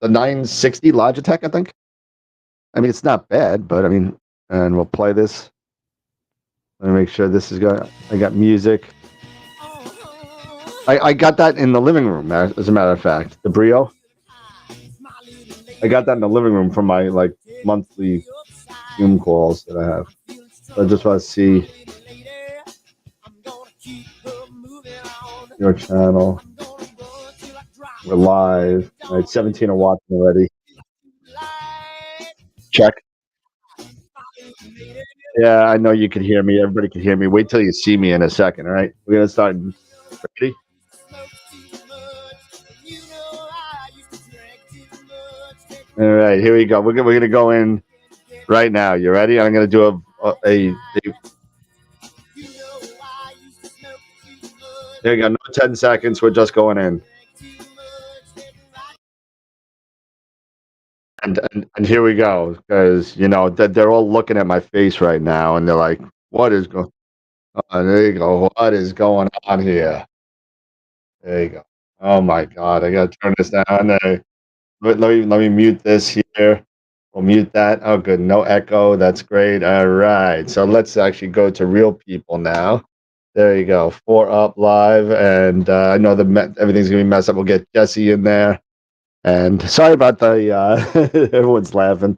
the 960 Logitech, I think. I mean, it's not bad, but I mean, and we'll play this. Let me make sure this is going. I got music. I got that in the living room, as a matter of fact. The Brio. I got that in the living room from my like monthly Zoom calls that I have. So I just want to see your channel. We're live. All right, 17 are watching already. Check. Yeah, I know you can hear me. Everybody can hear me. Wait till you see me in a second. All right, we're gonna start. Ready? All right, here we go. We're gonna go in right now. You ready? I'm gonna do a there you go. No 10 seconds. We're just going in. And here we go, because you know that they're all looking at my face right now, and they're like, "What is going on?" There you go. What is going on here? There you go. Oh my God, I gotta turn this down. Let me mute this here. We'll mute that. Oh, good. No echo. That's great. All right. So let's actually go to real people now. There you go. 4 up live, and I know everything's gonna be messed up. We'll get Jesse in there. And sorry about the everyone's laughing.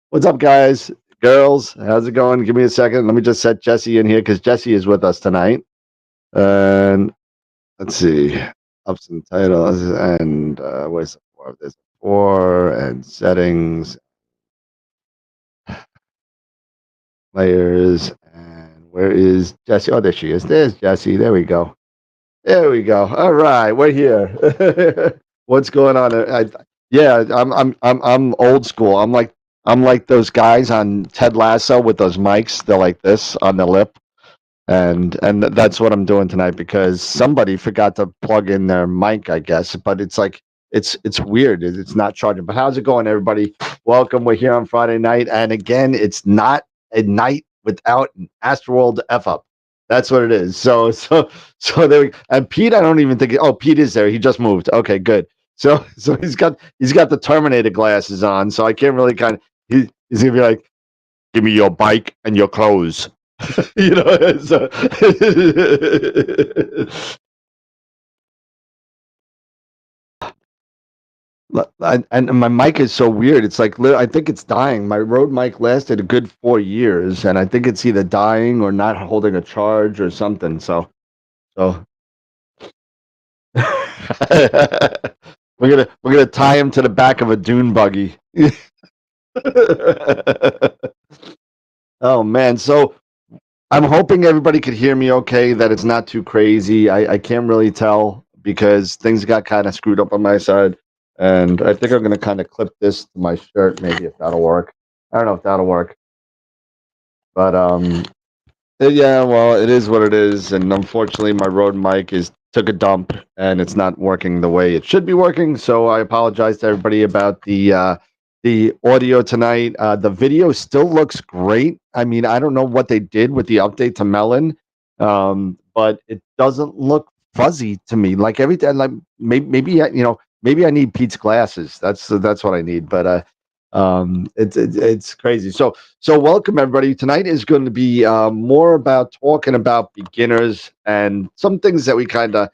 What's up, guys, girls? How's it going? Give me a second. Let me just set Jesse in here because Jesse is with us tonight. And let's see, ups and titles, and where's the 4? There's 4 and settings, layers, and where is Jesse? Oh, there she is. There's Jesse. There we go. There we go. All right, we're here. What's going on? Yeah, I'm old school. I'm like those guys on Ted Lasso with those mics. They're like this on the lip, and that's what I'm doing tonight because somebody forgot to plug in their mic, I guess. But it's like it's weird. It's not charging. But how's it going, everybody? Welcome. We're here on Friday night, and again, it's not a night without an AstroWorld F up. That's what it is. So there. And Pete, I don't even think. Oh, Pete is there. He just moved. Okay, good. So he's got the Terminator glasses on. So I can't really kind of. He's gonna be like, "Give me your bike and your clothes." you know. So and my mic is so weird. It's like I think it's dying. My Rode mic lasted a good 4 years, and I think it's either dying or not holding a charge or something. So we're gonna tie him to the back of a dune buggy. Oh man, so I'm hoping everybody could hear me okay, that it's not too crazy. I can't really tell because things got kind of screwed up on my side. And I think I'm going to kind of clip this to my shirt, maybe, if that'll work. I don't know if that'll work. But yeah, well, it is what it is. And unfortunately, my Rode mic took a dump and it's not working the way it should be working. So I apologize to everybody about the audio tonight. The video still looks great. I mean, I don't know what they did with the update to Melon, but it doesn't look fuzzy to me. Like every time, like maybe maybe I need Pete's glasses. That's what I need. But it's crazy. So welcome everybody. Tonight is going to be more about talking about beginners and some things that we kind of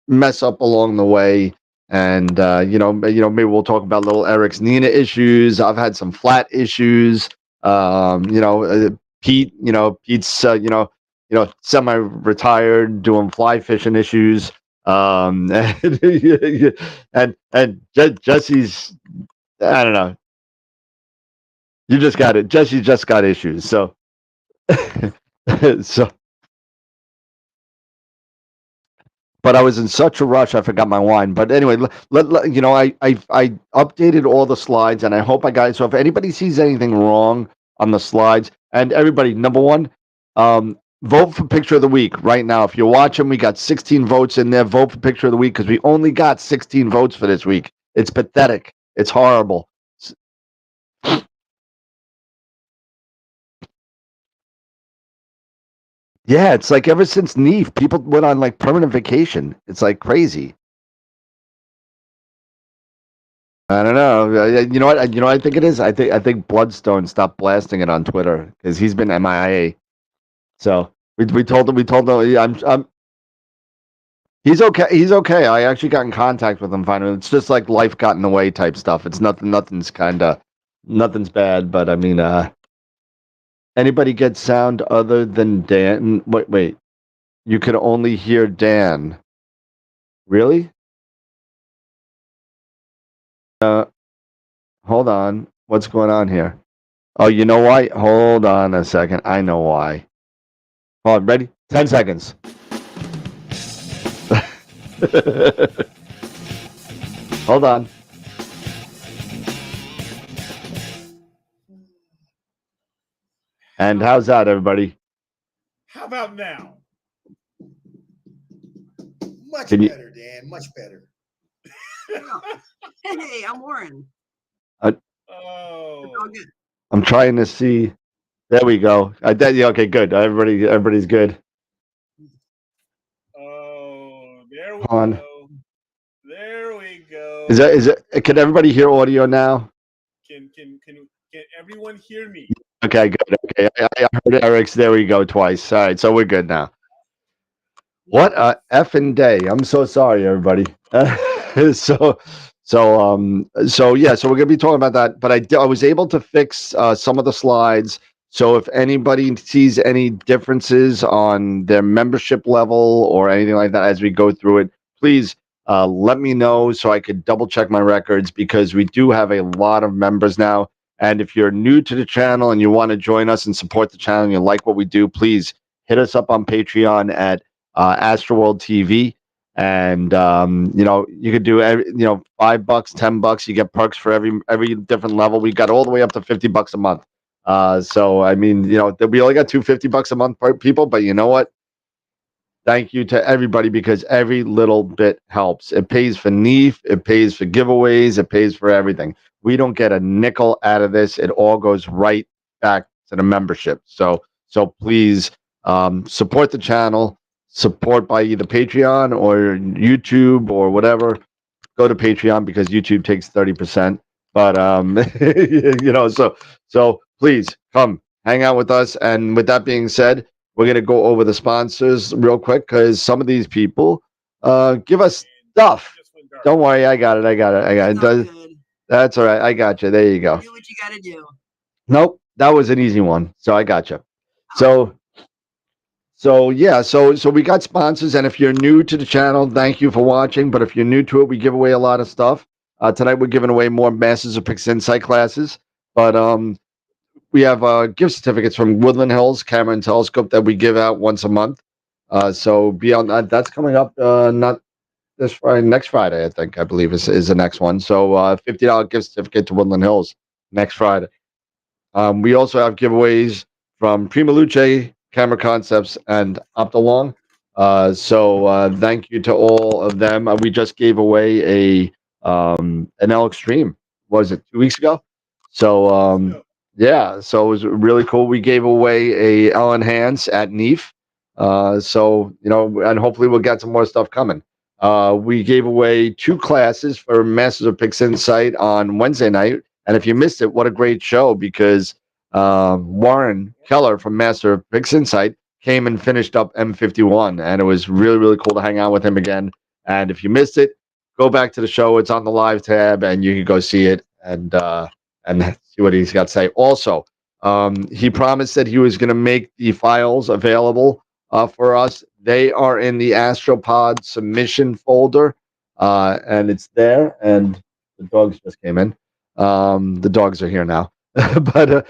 mess up along the way. And maybe we'll talk about little Eric's Nina issues. I've had some flat issues. Pete, Pete's semi-retired doing fly fishing issues. Jesse's, I don't know. You just got it. Jesse just got issues. So so but I was in such a rush, I forgot my wine. But anyway, I updated all the slides, and I hope I got it. So if anybody sees anything wrong on the slides, and everybody, number one, vote for picture of the week right now. If you're watching, we got 16 votes in there. Vote for picture of the week because we only got 16 votes for this week. It's pathetic. It's horrible. Yeah, it's like ever since Neve, people went on like permanent vacation. It's like crazy. I don't know. You know what? You know what I think it is. I think Bloodstone stopped blasting it on Twitter because he's been MIA. So we told him. We told him. Yeah, I'm. He's okay. He's okay. I actually got in contact with him finally. It's just like life got in the way type stuff. It's nothing. Nothing's bad. But I mean, anybody get sound other than Dan? Wait. You could only hear Dan. Really? Uh, hold on. What's going on here? Oh, you know why? Hold on a second. I know why. Hold on, ready? 10 seconds. Hold on. And how's that, everybody? How about now? Much better, Dan. Much better. Hey, I'm Warren. Oh. I'm trying to see. There we go. Yeah, okay, good. Everybody's good. Oh, there we Hold on. go. There we go. Is it? Can everybody hear audio now? Can everyone hear me? Okay, good. Okay, I heard Eric's. There we go twice. All right, so we're good now. What a effing day! I'm so sorry, everybody. So yeah, so we're gonna be talking about that. But I was able to fix some of the slides. So if anybody sees any differences on their membership level or anything like that as we go through it, please let me know so I could double check my records because we do have a lot of members now. And if you're new to the channel and you want to join us and support the channel and you like what we do, please hit us up on Patreon at AstroWorld TV. And you could do $5, $10. You get perks for every different level. We got all the way up to $50 a month. So I mean, we only got $250 a month per people, but you know what? Thank you to everybody because every little bit helps. It pays for NEEF, it pays for giveaways, it pays for everything. We don't get a nickel out of this. It all goes right back to the membership. So please support the channel, support by either Patreon or YouTube or whatever. Go to Patreon because YouTube takes 30%. But so please come hang out with us. And with that being said, we're going to go over the sponsors real quick because some of these people give us stuff. Don't worry, I got it. That's all right. I got you. There you go. Do what you got to do. Nope, that was an easy one. So I got you. So yeah, so we got sponsors, and if you're new to the channel, thank you for watching. But if you're new to it, we give away a lot of stuff. Tonight we're giving away more Masters of Pix Insight classes, but we have gift certificates from Woodland Hills Camera and Telescope that we give out once a month. So be on that. That's coming up not this Friday, next Friday, I believe is the next one. So $50 gift certificate to Woodland Hills next Friday. We also have giveaways from Prima Luce, Camera Concepts, and Optolong. So thank you to all of them. We just gave away an L Extreme. Was it 2 weeks ago? So yeah, so it was really cool. We gave away a L Enhance at NEEF. So and hopefully we'll get some more stuff coming. We gave away 2 classes for Masters of Pix Insight on Wednesday night. And if you missed it, what a great show because Warren Keller from Master of Pix Insight came and finished up M51. And it was really, really cool to hang out with him again. And if you missed it, go back to the show. It's on the live tab and you can go see it and see what he's got to say. Also, he promised that he was going to make the files available for us. They are in the Astropod submission folder and it's there. And the dogs just came in. The dogs are here now, but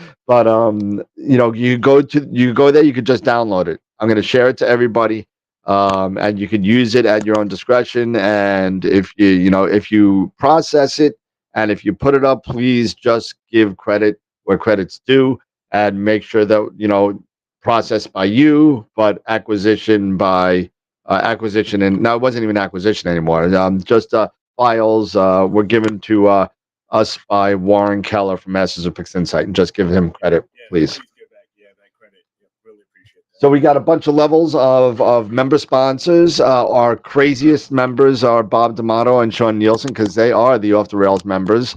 you go there, you could just download it. I'm going to share it to everybody, and you could use it at your own discretion. And if if you process it and if you put it up, please just give credit where credit's due, and make sure that processed by you, but acquisition by acquisition. And now it wasn't even acquisition anymore. Just files were given to us by Warren Keller from Masters of Pix Insight, and just give him credit, please. Give back, that credit. Really appreciate that. So we got a bunch of levels of member sponsors. Our craziest members are Bob D'Amato and Sean Nielsen because they are the Off the Rails members.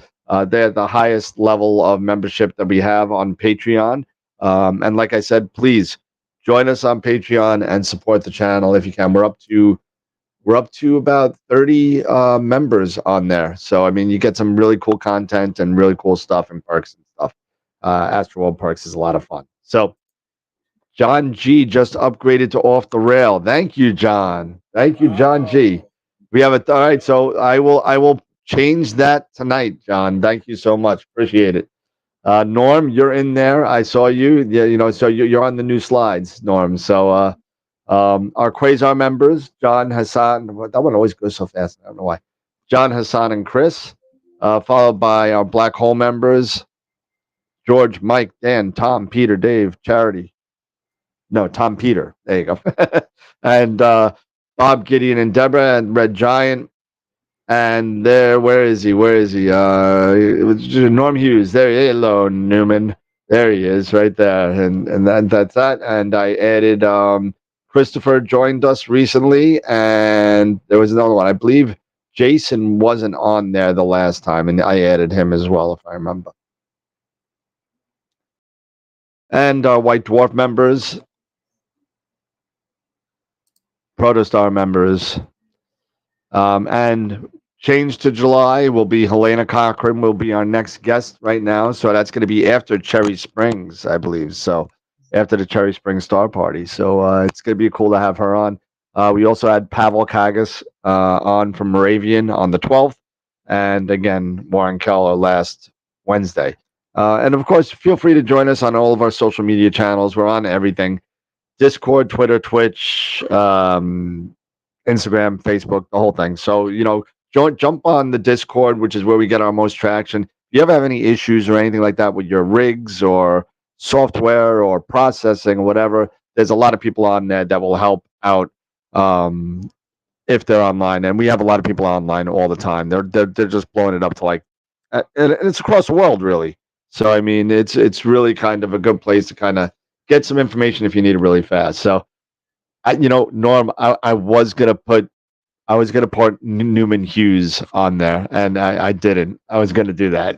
They're the highest level of membership that we have on Patreon. And like I said, please join us on Patreon and support the channel if you can. We're up to about 30 members on there. So I mean, you get some really cool content and really cool stuff and perks and stuff. AstroWorld Perks is a lot of fun. So John G just upgraded to Off the Rail. Thank you, John. Thank you, John G. We have it. All right, so I will change that tonight, John. Thank you so much. Appreciate it. Norm, you're in there. I saw you. Yeah, so you're on the new slides, Norm. So our Quasar members, John Hassan. That one always goes so fast. I don't know why. John Hassan and Chris, followed by our Black Hole members, George, Mike, Dan, Tom, Peter, Dave, Charity. No, Tom Peter. There you go. And Bob, Gideon, and Deborah, and Red Giant. And there, where is he? Where is he? It was Norm Hughes. There, hello, Newman. There he is, right there. And that's that. And I added Christopher joined us recently, and there was another one. I believe Jason wasn't on there the last time, and I added him as well, if I remember. And our White Dwarf members, Protostar members, and change to July will be Helena Cochran will be our next guest right now. So that's going to be after Cherry Springs, I believe. So after the Cherry Springs Star Party. So it's going to be cool to have her on. We also had Pavel Kagas on from Moravian on the 12th. And again, Warren Keller last Wednesday. And of course, feel free to join us on all of our social media channels. We're on everything. Discord, Twitter, Twitch, Instagram, Facebook, the whole thing. So, jump on the Discord, which is where we get our most traction. If you ever have any issues or anything like that with your rigs or software or processing or whatever, there's a lot of people on there that will help out if they're online. And we have a lot of people online all the time. They're just blowing it up to and it's across the world, really. So, I mean, it's really kind of a good place to kind of get some information if you need it really fast. So, Norm, I was gonna put Newman Hughes on there, and I didn't. I was gonna do that,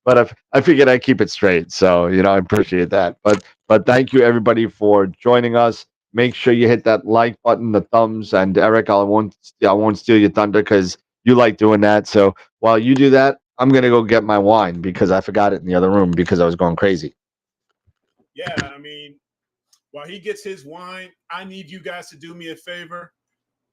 but I figured I'd keep it straight. So I appreciate that. But thank you everybody for joining us. Make sure you hit that like button, the thumbs, and Eric, I won't steal your thunder because you like doing that. So while you do that, I'm gonna go get my wine because I forgot it in the other room because I was going crazy. Yeah, I mean, while he gets his wine, I need you guys to do me a favor.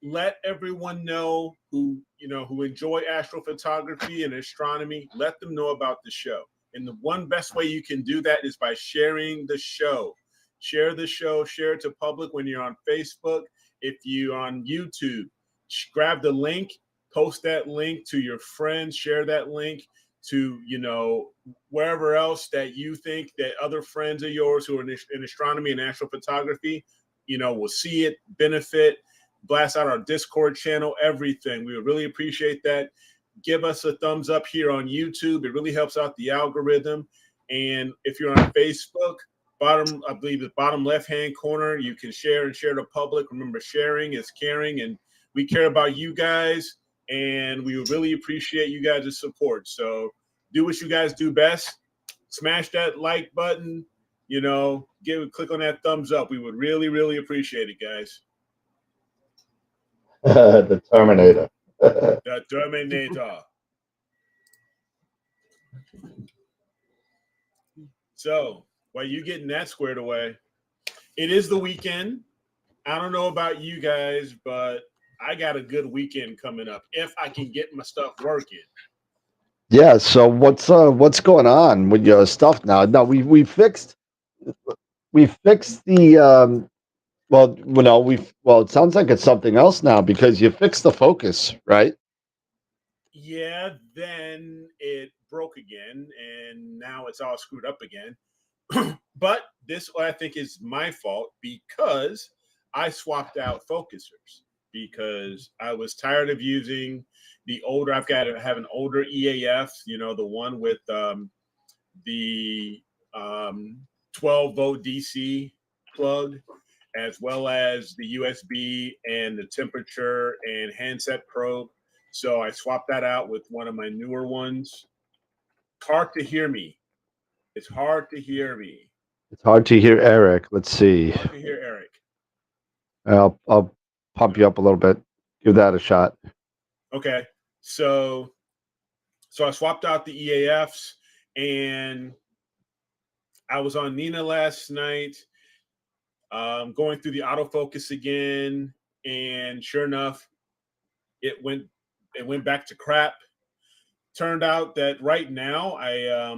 Let everyone know who enjoy astrophotography and astronomy. Let them know about the show. And the one best way you can do that is by sharing the show. Share the show, share it to public when you're on Facebook. If you're on YouTube, grab the link, post that link to your friends, share that link to, wherever else that you think that other friends of yours who are in astronomy and astrophotography, will see it, benefit, blast out our Discord channel, everything. We would really appreciate that. Give us a thumbs up here on YouTube. It really helps out the algorithm. And if you're on Facebook, I believe the bottom left-hand corner, you can share and share to public. Remember, sharing is caring, and we care about you guys, and we would really appreciate you guys' support. So do what you guys do best. Smash that like button, click on that thumbs up. We would really, really appreciate it, guys. The Terminator. The Terminator. So while you getting that squared away, it is the weekend. I don't know about you guys, but I got a good weekend coming up if I can get my stuff working. Yeah. So what's going on with your stuff now? No, we fixed the it sounds like it's something else now because you fixed the focus, right? Yeah, then it broke again, and now it's all screwed up again. But this, I think, is my fault because I swapped out focusers because I was tired of using the older. I've got to have an older EAF, the one with the 12 volt DC. plug, as well as the USB and the temperature and handset probe. So I swapped that out with one of my newer ones. Hard to hear me. It's hard to hear me. It's hard to hear Eric. Let's see. Hard to hear Eric. I'll pump you up a little bit. Give that a shot. Okay. So I swapped out the EAFs, and I was on Nina last night, going through the autofocus again, and sure enough, it went back to crap. Turned out that right now I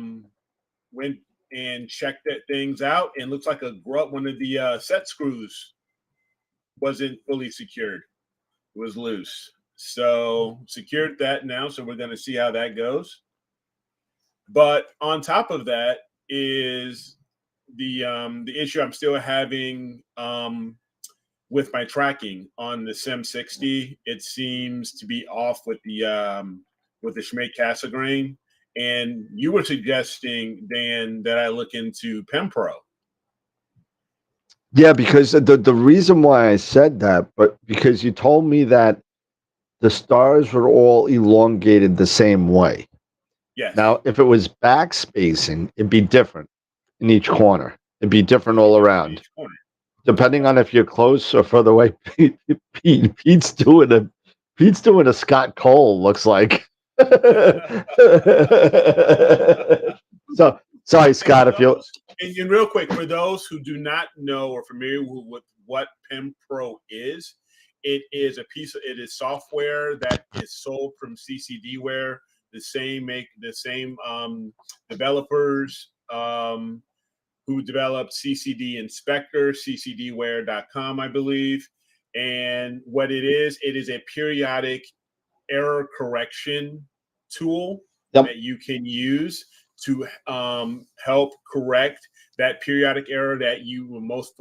went and checked that things out, and looks like one of the set screws wasn't fully secured. It was loose. So secured that now. So we're going to see how that goes. But on top of that is the issue I'm still having with my tracking on the Sim60. It seems to be off with the Schmate Cassegrain. And you were suggesting, Dan, that I look into Pempro. Yeah, because the reason why I said that, but because you told me that the stars were all elongated the same way. Yes. Now, if it was backspacing, it'd be different in each corner. It'd be different all around, depending on if you're close or further away. Pete's doing a Scott Cole, looks like. So sorry, Scott, if you. And real quick, for those who do not know or familiar with what Pempro is, it is software that is sold from CCDware. The same developers who developed CCD Inspector, ccdware.com, I believe. And what it is a periodic error correction tool that you can use to help correct that periodic error that you will most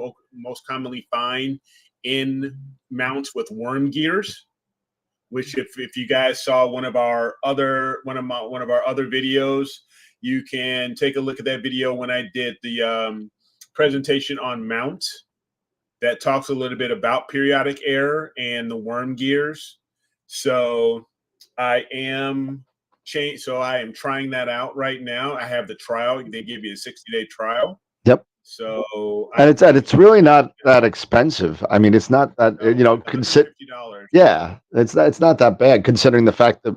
commonly find in mounts with worm gears. Which, if you guys saw one of our other videos, you can take a look at that video when I did the presentation on mounts that talks a little bit about periodic error and the worm gears. So I am trying that out right now. I have the trial. They give you a 60-day trial. Yep. So it's really not that expensive. I mean, it's not that $50. Yeah, it's not that bad considering the fact that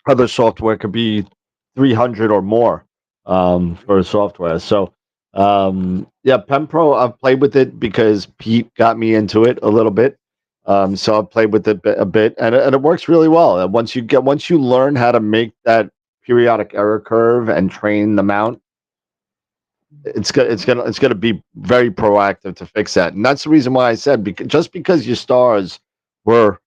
other software could be 300 or more for software. So yeah, Pempro, I've played with it because Pete got me into it a little bit. So I've played with it a bit, and it works really well. Once you learn how to make that periodic error curve and train the mount, it's gonna be very proactive to fix that. And that's the reason why I said, because your stars were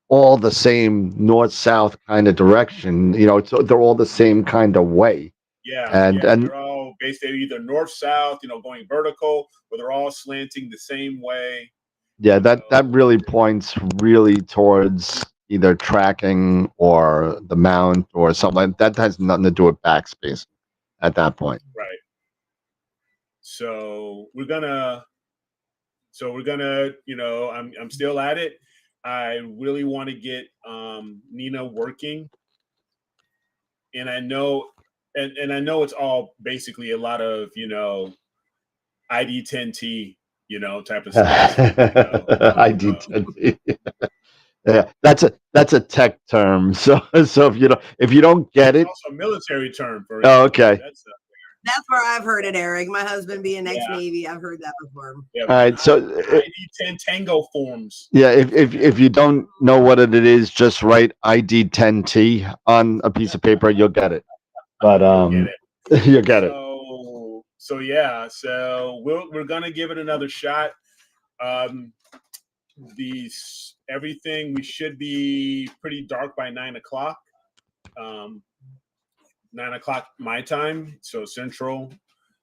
all the same north-south kind of direction, they're all the same kind of way. Yeah, and they're all based either north-south, going vertical, or they're all slanting the same way. Yeah, that really points really towards either tracking or the mount or something like that. That has nothing to do with backspace at that point. Right. So we're gonna, I'm still at it. I really want to get Nina working, and I know, and I know it's all basically a lot of ID10T, type of stuff. ID10T. Yeah, that's a tech term. So if you don't get it, it's also a military term for. Oh, okay. That's where I've heard it, Eric. My husband being ex-Navy, I've heard that before. Yeah, all right, so ID10 Tango forms. Yeah, if you don't know what it is, just write ID10T on a piece of paper, you'll get it. But you'll get it. So yeah, so we're gonna give it another shot. Everything, we should be pretty dark by 9 o'clock. 9 o'clock my time, so Central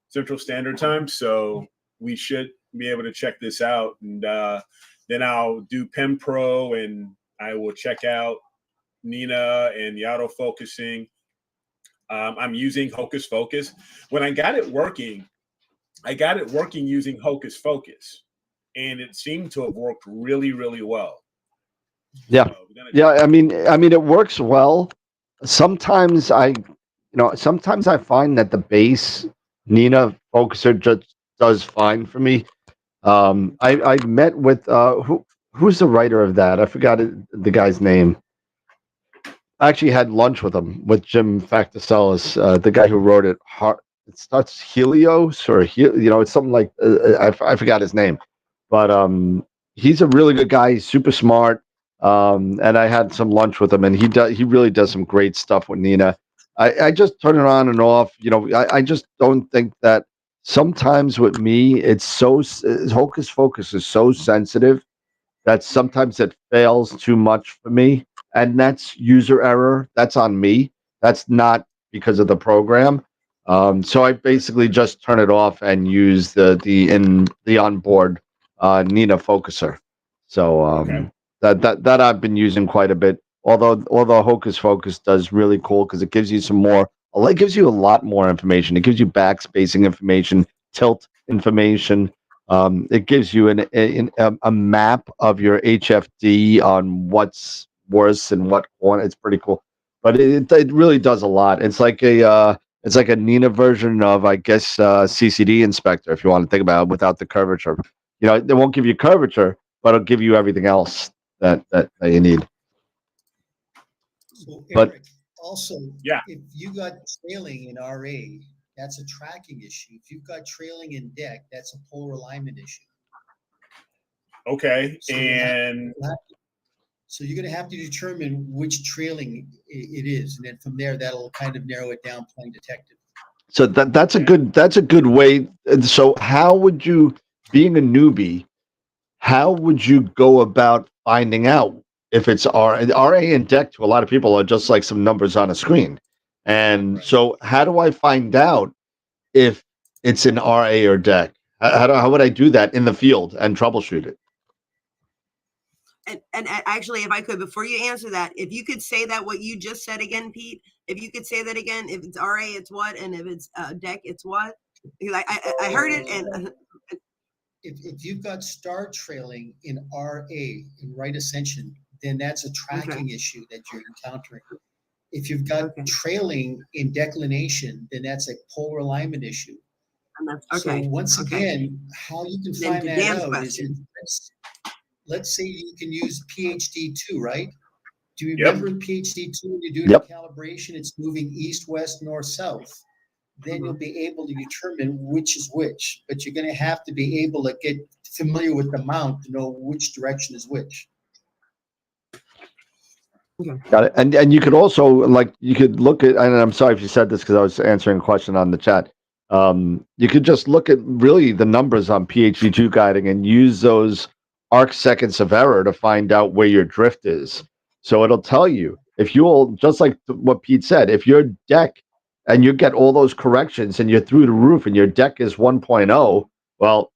Standard Time. So we should be able to check this out, and then I'll do Pempro, and I will check out Nina and the autofocusing. I'm using Hocus Focus. When I got it working, I got it working using Hocus Focus, and it seemed to have worked really, really well. Yeah. So Yeah, I mean, it works well. Sometimes sometimes I find that the base Nina focuser just does fine for me. I met with who's the writer of that? I forgot the guy's name. I actually had lunch with him with Jim Factocellis, the guy who wrote it. It starts Helios or it's something like I forgot his name, but he's a really good guy. He's super smart. And I had some lunch with him, and he really does some great stuff with Nina. I just turn it on and off. I just don't think that sometimes with me it's Hocus Focus is so sensitive that sometimes it fails too much for me, and that's user error. That's on me. That's not because of the program. So I basically just turn it off and use the onboard Nina focuser. So Okay. that I've been using quite a bit. Although Hocus Focus does really cool because it gives you some more. It gives you a lot more information. It gives you backspacing information, tilt information. It gives you a map of your HFD on what's worse and what one. It's pretty cool, but it really does a lot. It's like a Nina version of, I guess, CCD Inspector, if you want to think about it, without the curvature. They won't give you curvature, but it'll give you everything else that you need. So But Eric, also, Yeah. if you got trailing in RA, that's a tracking issue. If you've got trailing in deck, that's a polar alignment issue. Okay. So And so you're going to have to determine which trailing it is, and then from there, that'll kind of narrow it down, playing detective. so that's a good way. And so how would you, being a newbie, how would you go about finding out if it's RA and deck to a lot of people are just like some numbers on a screen. And Right. so how do I find out if it's an RA or deck? How would I do that in the field and troubleshoot it? And actually, if I could, before you answer that, if you could say that what you just said again, Pete, if you could say that again, if it's RA, it's what, and if it's deck, it's what? Because I heard it, and If you've got star trailing in RA, in right ascension, then that's a tracking issue that you're encountering. If you've got trailing in declination, then that's a polar alignment issue. and that's So once again, how you can Then find to that Dan's out question. is let's say you can use PhD2, right? Do you Yep. remember in PhD2 when you're doing Yep. the calibration, it's moving east, west, north, south. Then Mhm. you'll be able to determine which is which. But you're going to have to be able to get familiar with the mount to know which direction is which. Got it. And you could also, like, you could look at, and I'm sorry if you said this because I was answering a question on the chat. You could just look at really the numbers on PhD2 guiding and use those arc seconds of error to find out where your drift is. So it'll tell you if you'll, just like what Pete said, if your deck and you get all those corrections and you're through the roof and your deck is 1.0, well,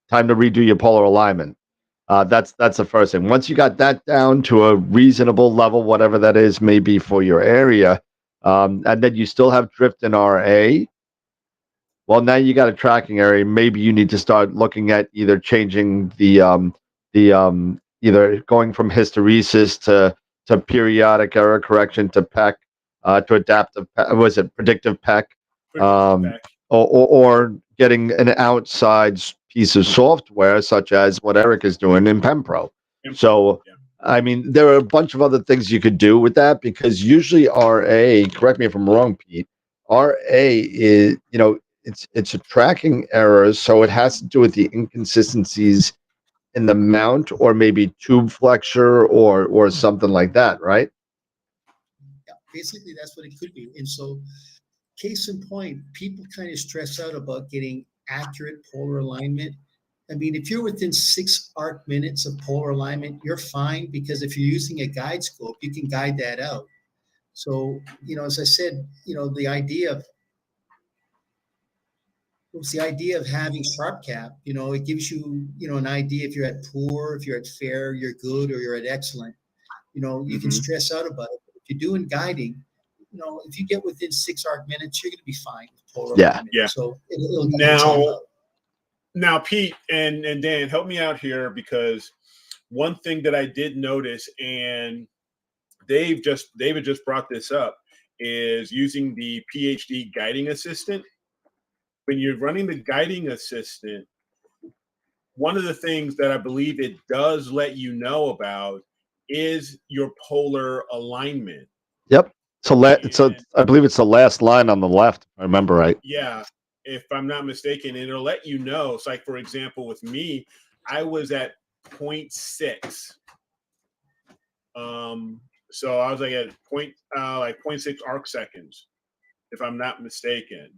time to redo your polar alignment. That's the first thing. Once you got that down to a reasonable level, whatever that is, maybe for your area, and then you still have drift in RA. Well, now you got a tracking area. Maybe you need to start looking at either changing either going from hysteresis to periodic error correction to PEC, to adaptive. Was it predictive PEC? Predictive PEC. Or getting an outside piece of software, such as what Eric is doing in PemPro. So, yeah. I mean, there are a bunch of other things you could do with that, because usually RA, correct me if I'm wrong, Pete, RA is, it's a tracking error, so it has to do with the inconsistencies in the mount, or maybe tube flexure, or something like that, right? Yeah, basically that's what it could be. And so, case in point, people kind of stress out about getting accurate polar alignment. I mean, if you're within 6 arc minutes of polar alignment, you're fine, because if you're using a guide scope, you can guide that out. So, as I said, the idea of having sharp cap, it gives you, an idea if you're at poor, if you're at fair, you're good, or you're at excellent. You can stress out about it. But if you're doing guiding, if you get within 6 arc minutes, you're going to be fine with polar Yeah. alignment. Yeah. So it'll Now, itself out. Now, Pete and Dan, help me out here, because one thing that I did notice, and David just brought this up, is using the PhD guiding assistant. When you're running the guiding assistant, one of the things that I believe it does let you know about is your polar alignment. Yep. So And I believe it's the last line on the left. I remember right. yeah, if I'm not mistaken, it'll let you know. It's like, for example, with me, I was at 0.6. So I was like at point like 0.6 arc seconds, if I'm not mistaken,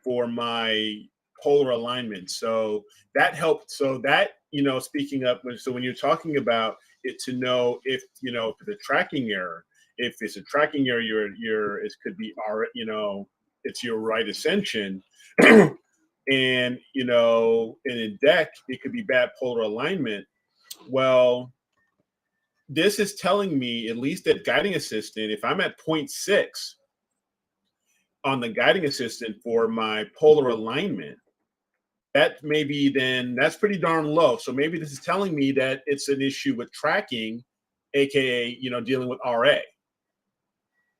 for my polar alignment. So that helped. So that, speaking up, so when you're talking about it, to know if if it's a tracking error, if it's a tracking error, it could be it's your right ascension. And in deck it could be bad polar alignment. Well, this is telling me, at least at guiding assistant, if I'm at 0.6 on the guiding assistant for my polar alignment, that maybe then that's pretty darn low. So maybe this is telling me that it's an issue with tracking, aka dealing with RA.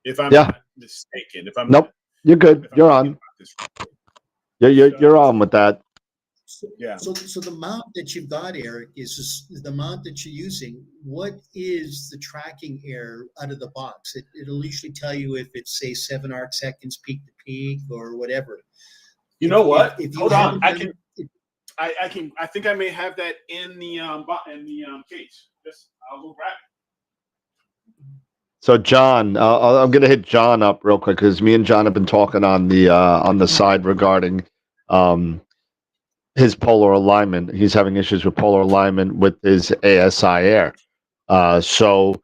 If I'm not mistaken, if I'm Nope, you're good. You're on. You're on with that. Yeah. So the mount that you've got, Eric, is the mount that you're using. What is the tracking error out of the box? It'll usually tell you if it's, say, 7 arc seconds peak to peak or whatever. You know what? If you Hold on. I think I may have that in the case. I'll go grab it. So John, I'm going to hit John up real quick because me and John have been talking on the side regarding his polar alignment. He's having issues with polar alignment with his ASI Air. So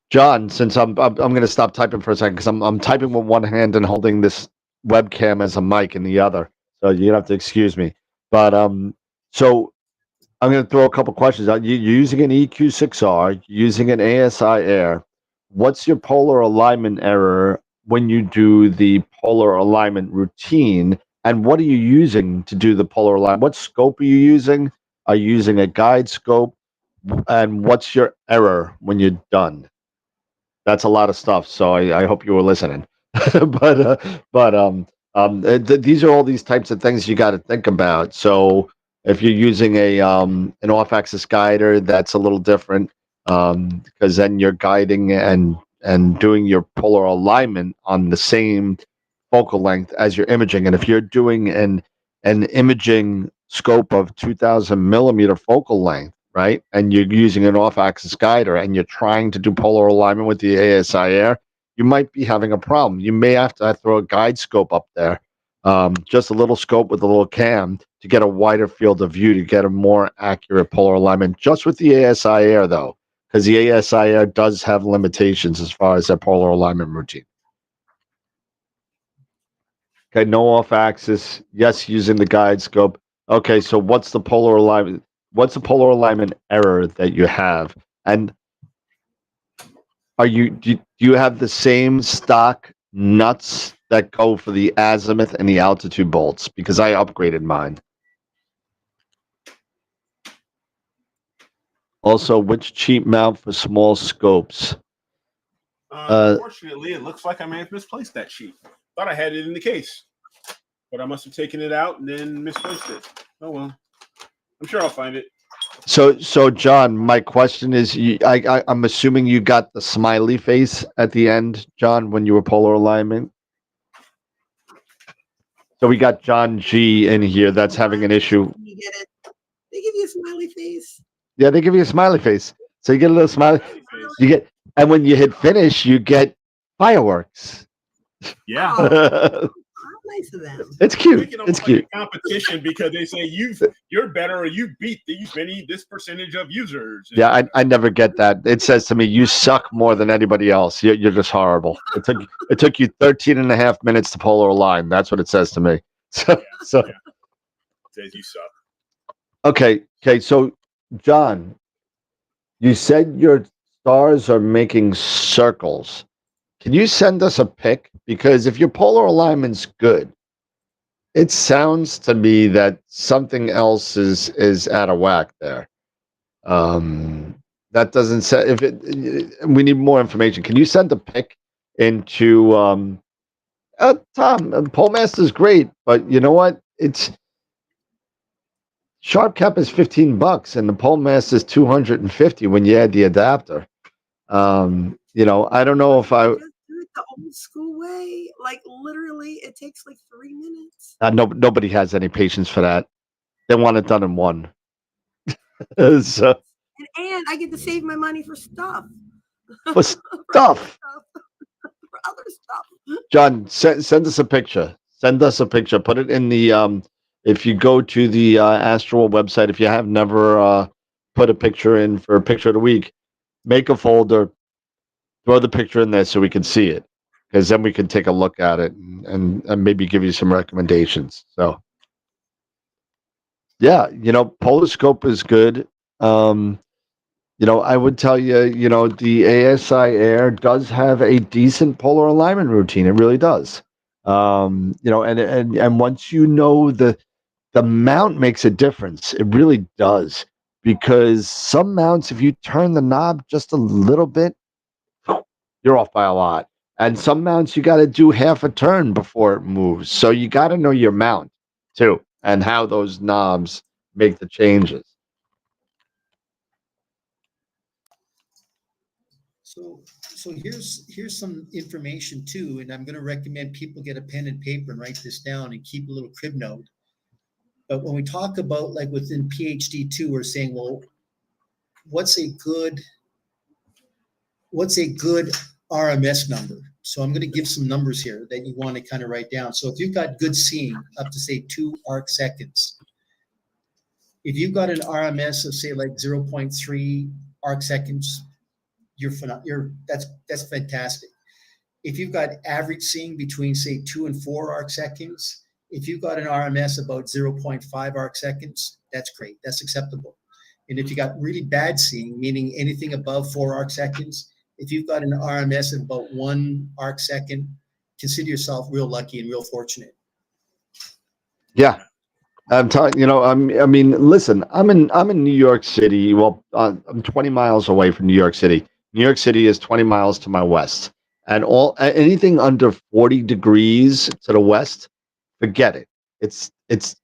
John, since I'm going to stop typing for a second because I'm typing with one hand and holding this webcam as a mic in the other. So you have to excuse me. But so I'm going to throw a couple questions out. You're using an EQ6R, using an ASI Air. What's your polar alignment error when you do the polar alignment routine? And what are you using to do the polar alignment? What scope are you using? Are you using a guide scope? And what's your error when you're done? That's a lot of stuff. So I hope you were listening. These are all these types of things you got to think about. So if you're using an off-axis guider, that's a little different because then you're guiding and doing your polar alignment on the same focal length as your imaging. And if you're doing an imaging scope of 2,000 millimeter focal length, right, and you're using an off-axis guider and you're trying to do polar alignment with the ASI Air, you might be having a problem. You may have to throw a guide scope up there, just a little scope with a little cam to get a wider field of view to get a more accurate polar alignment. Just with the ASI Air, though, because the ASI Air does have limitations as far as that polar alignment routine. Okay, no off-axis. Yes, using the guide scope. Okay, so what's the polar alignment? What's the polar alignment error that you have? And do you have the same stock nuts that go for the azimuth and the altitude bolts? Because I upgraded mine. Also, which cheap mount for small scopes? Unfortunately, it looks like I may have misplaced that sheet. Thought I had it in the case, but I must have taken it out and then misplaced it. Oh well, I'm sure I'll find it. So John, my question is, I'm assuming you got the smiley face at the end, John, when you were polar alignment. So we got John G in here that's having an issue. You get it. They give you a smiley face. Yeah, they give you a smiley face. So you get a little smiley. And when you hit finish, you get fireworks. Yeah. Oh, nice of them. It's cute. It's cute. Like a competition because they say you're better or you beat this percentage of users. Yeah, I never get that. It says to me, you suck more than anybody else. You're just horrible. It took you 13 and a half minutes to polar align. That's what it says to me. So It says you suck. Okay. So John, you said your stars are making circles. Can you send us a pic? Because if your polar alignment's good, it sounds to me that something else is out of whack there. Um, that doesn't say if it. We need more information. Can you send a pic into Tom? Pole Master's great, but you know what? It's Sharp Cap is $15, and the Pole Master is 250 when you add the adapter. I don't know if I. Just do it the old school way. Like literally, it takes like 3 minutes. Nobody has any patience for that. They want it done in one. So And I get to save my money for stuff. for stuff. For other stuff. John, send us a picture. Send us a picture. Put it in the if you go to the AstroWorld website, if you have never put a picture in for a picture of the week, make a folder, throw the picture in there so we can see it. Because then we can take a look at it and maybe give you some recommendations. So yeah, Poloscope is good. I would tell you, the ASI Air does have a decent polar alignment routine. It really does. And once you know the mount makes a difference. It really does. Because some mounts, if you turn the knob just a little bit, you're off by a lot. And some mounts you got to do half a turn before it moves. So you got to know your mount too and how those knobs make the changes. So here's some information too, and I'm going to recommend people get a pen and paper and write this down and keep a little crib note. But when we talk about like within PhD 2, we're saying, well, what's a good RMS number? So I'm going to give some numbers here that you want to kind of write down. So if you've got good seeing up to say 2 arc seconds, if you've got an RMS of say like 0.3 arc seconds, that's fantastic. If you've got average seeing between say 2 and 4 arc seconds, if you've got an RMS about 0.5 arc seconds, that's great. That's acceptable. And if you got really bad seeing, meaning anything above 4 arc seconds, if you've got an RMS of about 1 arc second, consider yourself real lucky and real fortunate. Yeah. I'm telling listen, I'm in New York City. Well, I'm 20 miles away from New York City. New York City is 20 miles to my west, and anything under 40 degrees to the west, forget it. It's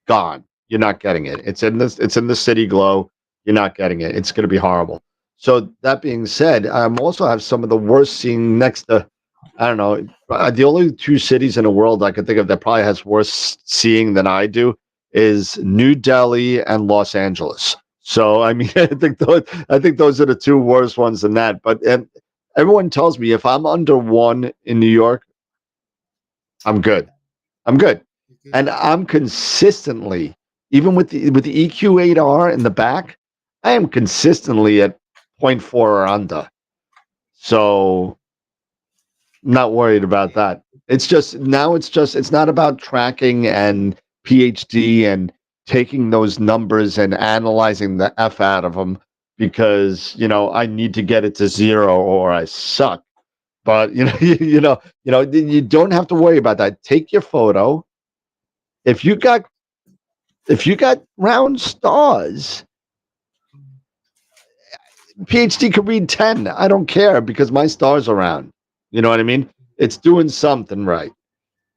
gone. You're not getting it. It's in the city glow. You're not getting it. It's going to be horrible. So that being said, I also have some of the worst seeing next to, I don't know, the only 2 cities in the world I can think of that probably has worse seeing than I do is New Delhi and Los Angeles. So I mean, I think those are the 2 worst ones in that. But and everyone tells me if I'm under 1 in New York, I'm good. I'm good, and I'm consistently, even with the EQ8R in the back, I am consistently at 0.4 or under. So not worried about that. It's not about tracking and PhD and taking those numbers and analyzing the F out of them because, I need to get it to 0 or I suck. But, you don't have to worry about that. Take your photo. If you got round stars, PhD could read 10. I don't care because my stars are round. You know what I mean? It's doing something right.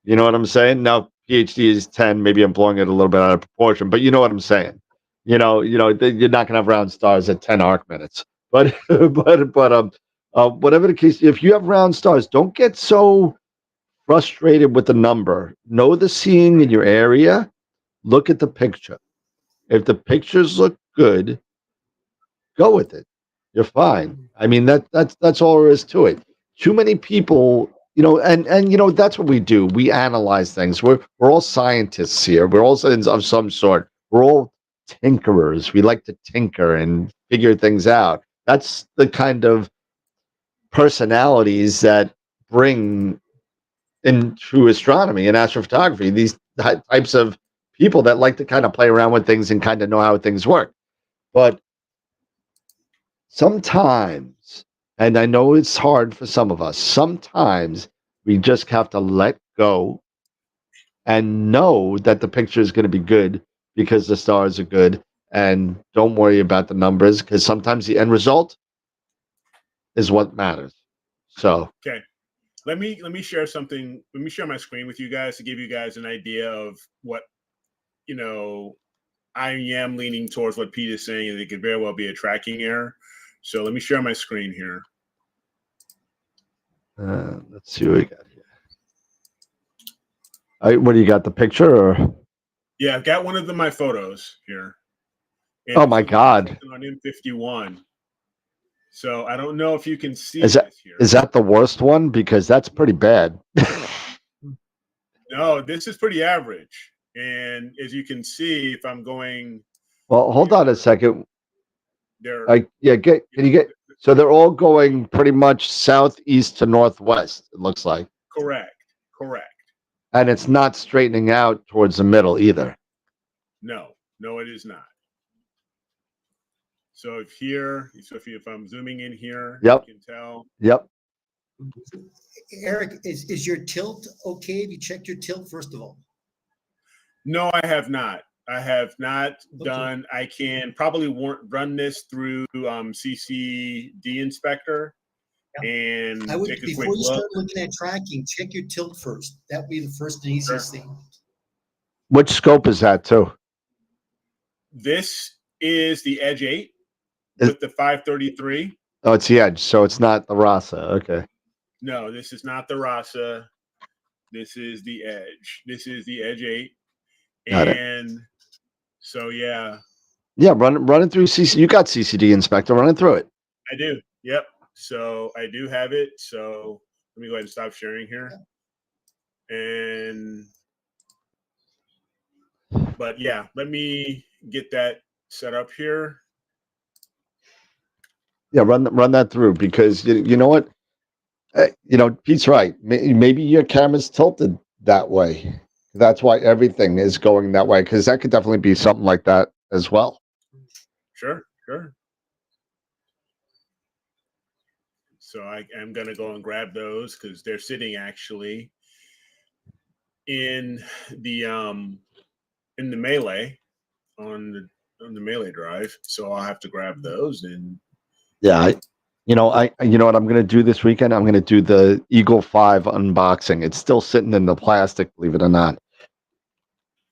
You know what I'm saying? Now PhD is 10. Maybe I'm blowing it a little bit out of proportion, but you know what I'm saying. You're not gonna have round stars at 10 arc minutes. But whatever the case, if you have round stars, don't get so frustrated with the number. Know the seeing in your area. Look at the picture. If the pictures look good, go with it. You're fine. I mean that's all there is to it. Too many people, and that's what we do. We analyze things. We're all scientists here. We're all of some sort. We're all tinkerers. We like to tinker and figure things out. That's the kind of personalities that bring into astronomy and astrophotography. These types of people that like to kind of play around with things and kind of know how things work. But sometimes, and I know it's hard for some of us, sometimes we just have to let go and know that the picture is going to be good because the stars are good, and don't worry about the numbers because sometimes the end result is what matters. So Okay. Let me share something. Let me share my screen with you guys to give you guys an idea of what, I am leaning towards what Pete is saying, and it could very well be a tracking error. So let me share my screen here. let's see what we got here. What do you got? The picture or? Yeah, I've got one of my photos here. And Oh my God! on M51. So I don't know if you can see Is that this here. is that the worst one? Because that's pretty bad. No, this is pretty average. And as you can see, if I'm going, Well, hold on a second. there. Can you get? So they're all going pretty much southeast to northwest. It looks like, Correct. and it's not straightening out towards the middle either. No, it is not. So if I'm zooming in here, Yep. you can tell. Yep. Eric, is your tilt okay? Have you checked your tilt first of all? No, I have not. I have not Okay. done. I can probably run this through CCD Inspector and I would, take a before quick you look. start looking at tracking, check your tilt first. That would be the first and easiest thing. Which scope is that too? This is the Edge 8 with the 533. Oh, it's the Edge, so it's not the Rasa. Okay. No, this is not the Rasa. This is the Edge. This is the Edge 8. Got it. And so, yeah. Yeah, run it through CC. You got CCD Inspector. Run it through it. I do. Yep. So I do have it. So let me go ahead and stop sharing here. But yeah, let me get that set up here. Yeah, run that through because you know what, Pete's right. Maybe your camera's tilted that way. That's why everything is going that way because that could definitely be something like that as well. Sure. So I am going to go and grab those because they're sitting actually in the Melee on the Melee drive. So I'll have to grab those and yeah. You know what I'm going to do this weekend? I'm going to do the Eagle 5 unboxing. It's still sitting in the plastic, believe it or not.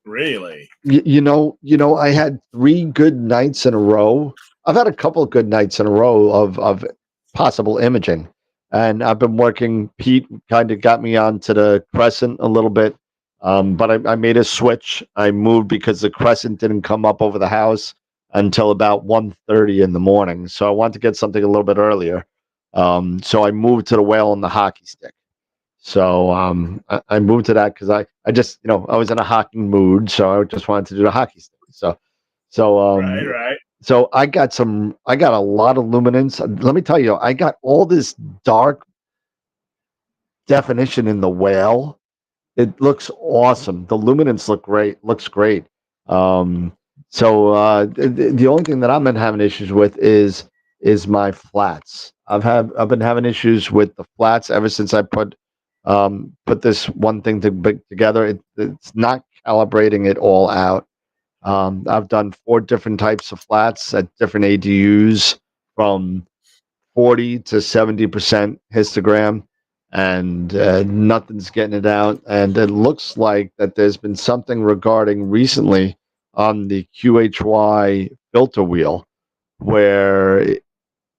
Really? I had 3 good nights in a row. I've had a couple of good nights in a row of possible imaging, and I've been working. Pete kind of got me onto the Crescent a little bit, but I made a switch. I moved because the Crescent didn't come up over the house until about 1:30 in the morning. So I wanted to get something a little bit earlier. So I moved to the Whale and the Hockey Stick. So I moved to that because I just I was in a hockey mood, so I just wanted to do the hockey stick. So Right. So I got a lot of luminance. Let me tell you, I got all this dark definition in the Whale. It looks awesome. The luminance looks great. The only thing that I've been having issues with is my flats. I've been having issues with the flats ever since I put this one thing together. It's not calibrating it all out. I've done 4 different types of flats at different ADUs from 40 to 70% histogram, and nothing's getting it out. And it looks like that there's been something regarding recently on the QHY filter wheel where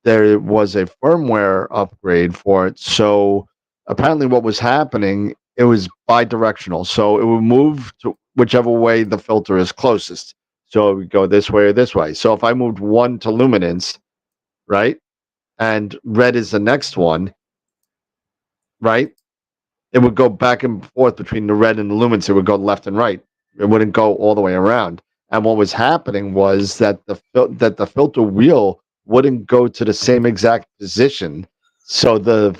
there was a firmware upgrade for it. So apparently what was happening, it was bidirectional. So it would move to whichever way the filter is closest. So it would go this way or this way. So if I moved one to luminance, right, and red is the next one, right, it would go back and forth between the red and the luminance. It would go left and right. It wouldn't go all the way around. And what was happening was that the filter wheel wouldn't go to the same exact position. So the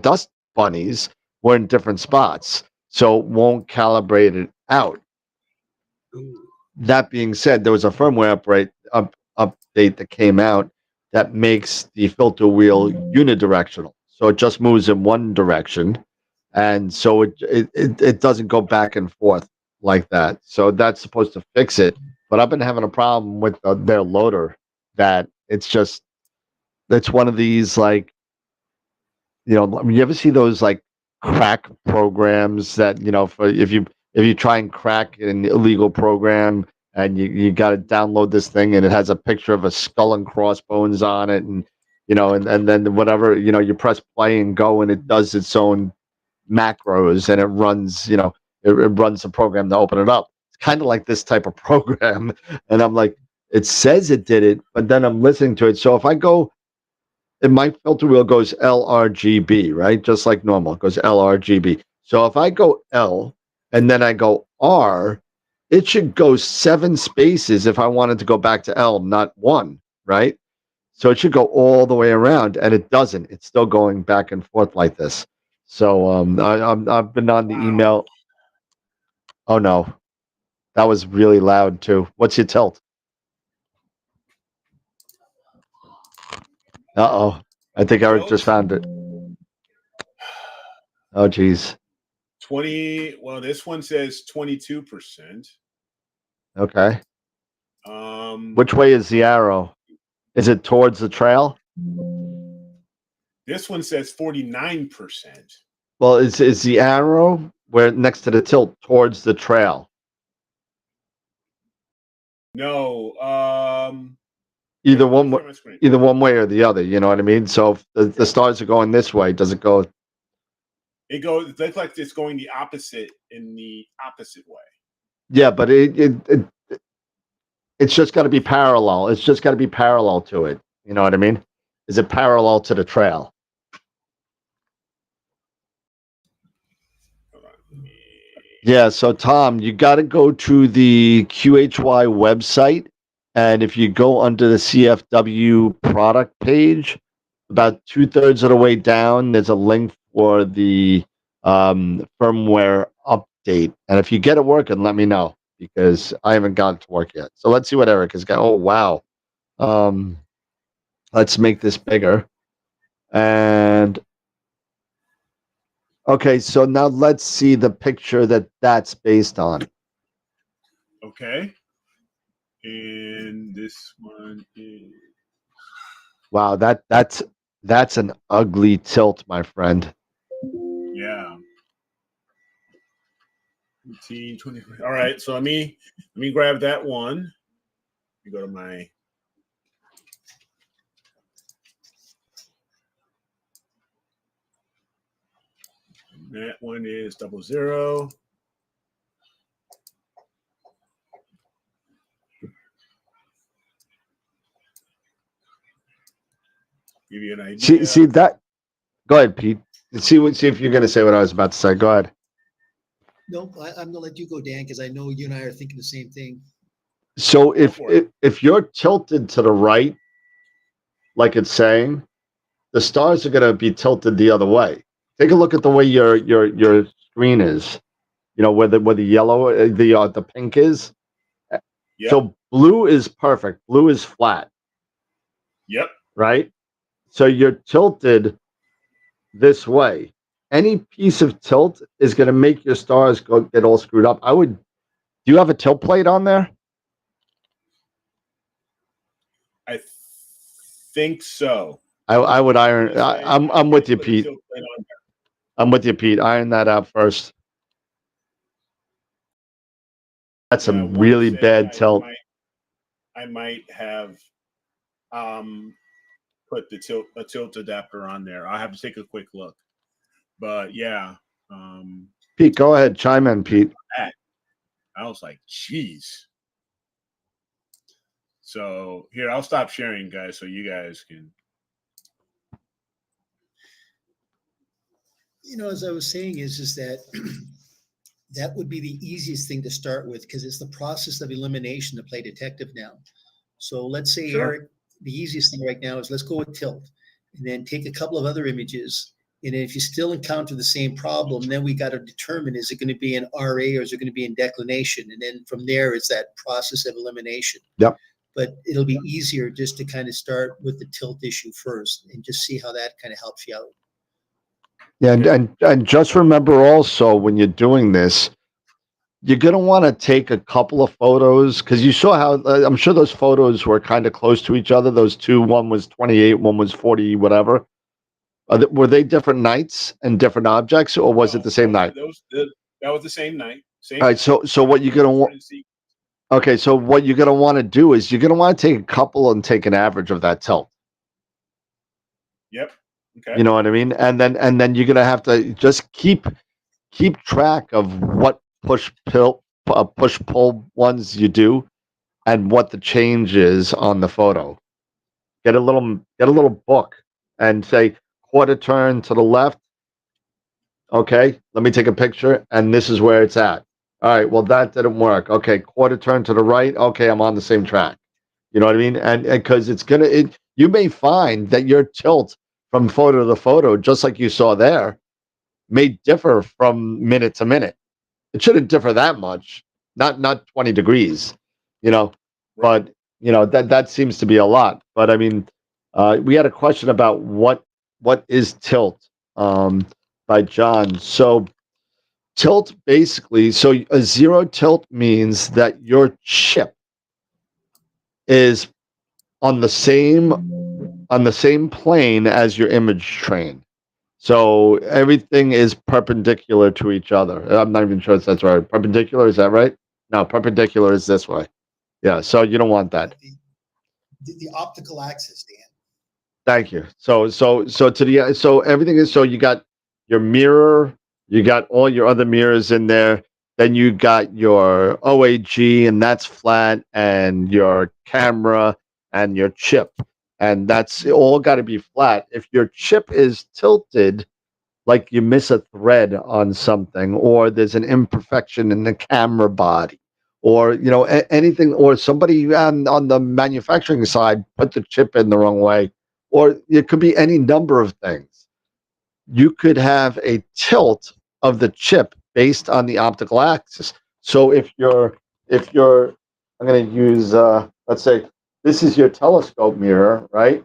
dust bunnies were in different spots. So it won't calibrate it out. That being said, there was a firmware update that came out that makes the filter wheel unidirectional. So it just moves in one direction, and so it doesn't go back and forth like that. So that's supposed to fix it. But I've been having a problem with their loader that it's one of these like, you ever see those like crack programs that, for if you try and crack an illegal program and you got to download this thing and it has a picture of a skull and crossbones on it, and and then whatever, you press play and go and it does its own macros and it runs, it runs the program to open it up. It's kind of like this type of program. And I'm like, it says it did it, but then I'm listening to it. So if I go, and my filter wheel goes LRGB, right? Just like normal, it goes LRGB. So if I go L and then I go R, it should go 7 spaces if I wanted to go back to L, not 1, right? So it should go all the way around, and it doesn't. It's still going back and forth like this. So I've been on the email. Oh no, that was really loud too. What's your tilt? Uh-oh. I think I just found it. Oh, geez. 20. Well, this one says 22%. Okay. Um, Which way is the arrow? Is it towards the trail? This one says 49%. Well, is the arrow where next to the tilt towards the trail? No. Either one way or the other. You know what I mean? So if the stars are going this way, does it go? It looks like it's going the opposite in the opposite way. Yeah, but it's just got to be parallel. It's just got to be parallel to it. You know what I mean? Is it parallel to the trail? Yeah, so Tom, you got to go to the QHY website, and if you go under the CFW product page, about 2/3 of the way down, there's a link for the firmware update. And if you get it working, let me know, because I haven't gotten it to work yet. So let's see what Eric has got. Oh, wow. Let's make this bigger. And okay, so now let's see the picture that's based on. Okay. And this one is... Wow, that's an ugly tilt, my friend. Yeah. 15, 20. All right, so let me grab that one. You go to my... That one is 00. Give you an idea. See that? Go ahead, Pete. See if you're going to say what I was about to say. Go ahead. No, I'm gonna let you go, Dan, because I know you and I are thinking the same thing. So if you're tilted to the right, like it's saying, the stars are going to be tilted the other way. Take a look at the way your screen is. Where the yellow, the pink is. Yep. So blue is perfect. Blue is flat. Yep. Right. So you're tilted this way. Any piece of tilt is going to make your stars get all screwed up. Do you have a tilt plate on there? I think so. I would iron. I'm with you, Pete. I'm with you, Pete. Iron that out first. That's some really bad tilt. I might have put a tilt adapter on there. I'll have to take a quick look. But yeah. Pete, go ahead. Chime in, Pete. I was like, geez. So here, I'll stop sharing, guys, so you guys can. As I was saying, is that that would be the easiest thing to start with, because it's the process of elimination to play detective now. So let's say, Sure. Eric, the easiest thing right now is let's go with tilt, and then take a couple of other images. And if you still encounter the same problem, then we got to determine, is it going to be in RA or is it going to be in declination? And then from there, it's that process of elimination. Yep. But it'll be easier just to kind of start with the tilt issue first and just see how that kind of helps you out. Yeah, and just remember also when you're doing this, you're gonna want to take a couple of photos because you saw how I'm sure those photos were kind of close to each other. Those two, one was 28, one was 40, whatever. Were they different nights and different objects, or was it the same night? That was the same night. Same All right, night. so what you're gonna want? Okay, so what you're gonna want to do is you're gonna want to take a couple and take an average of that tilt. Yep. Okay. You know what I mean? And then you're gonna have to just keep track of what push pull ones you do and what the change is on the photo. Get a little book and say quarter turn to the left. Okay, let me take a picture and this is where it's at. All right, well that didn't work. Okay, quarter turn to the right. Okay, I'm on the same track. You know what I mean? And because you may find that your tilt from photo to photo, just like you saw there, may differ from minute to minute. It shouldn't differ that much, not 20 degrees, you know. Right. But that seems to be a lot. But I mean, we had a question about what is tilt by John. So tilt basically, so a zero tilt means that your chip is on the same plane as your image train. So everything is perpendicular to each other. I'm not even sure if that's right. Perpendicular, is that right? No, perpendicular is this way. Yeah, so you don't want that. The optical axis, Dan. Thank you. So everything is, so you got your mirror, you got all your other mirrors in there, then you got your OAG and that's flat, and your camera and your chip, and that's all got to be flat. If your chip is tilted, like you miss a thread on something, or there's an imperfection in the camera body, or anything, or somebody on the manufacturing side put the chip in the wrong way, or it could be any number of things. You could have a tilt of the chip based on the optical axis. So if you're I'm going to use let's say this is your telescope mirror, right?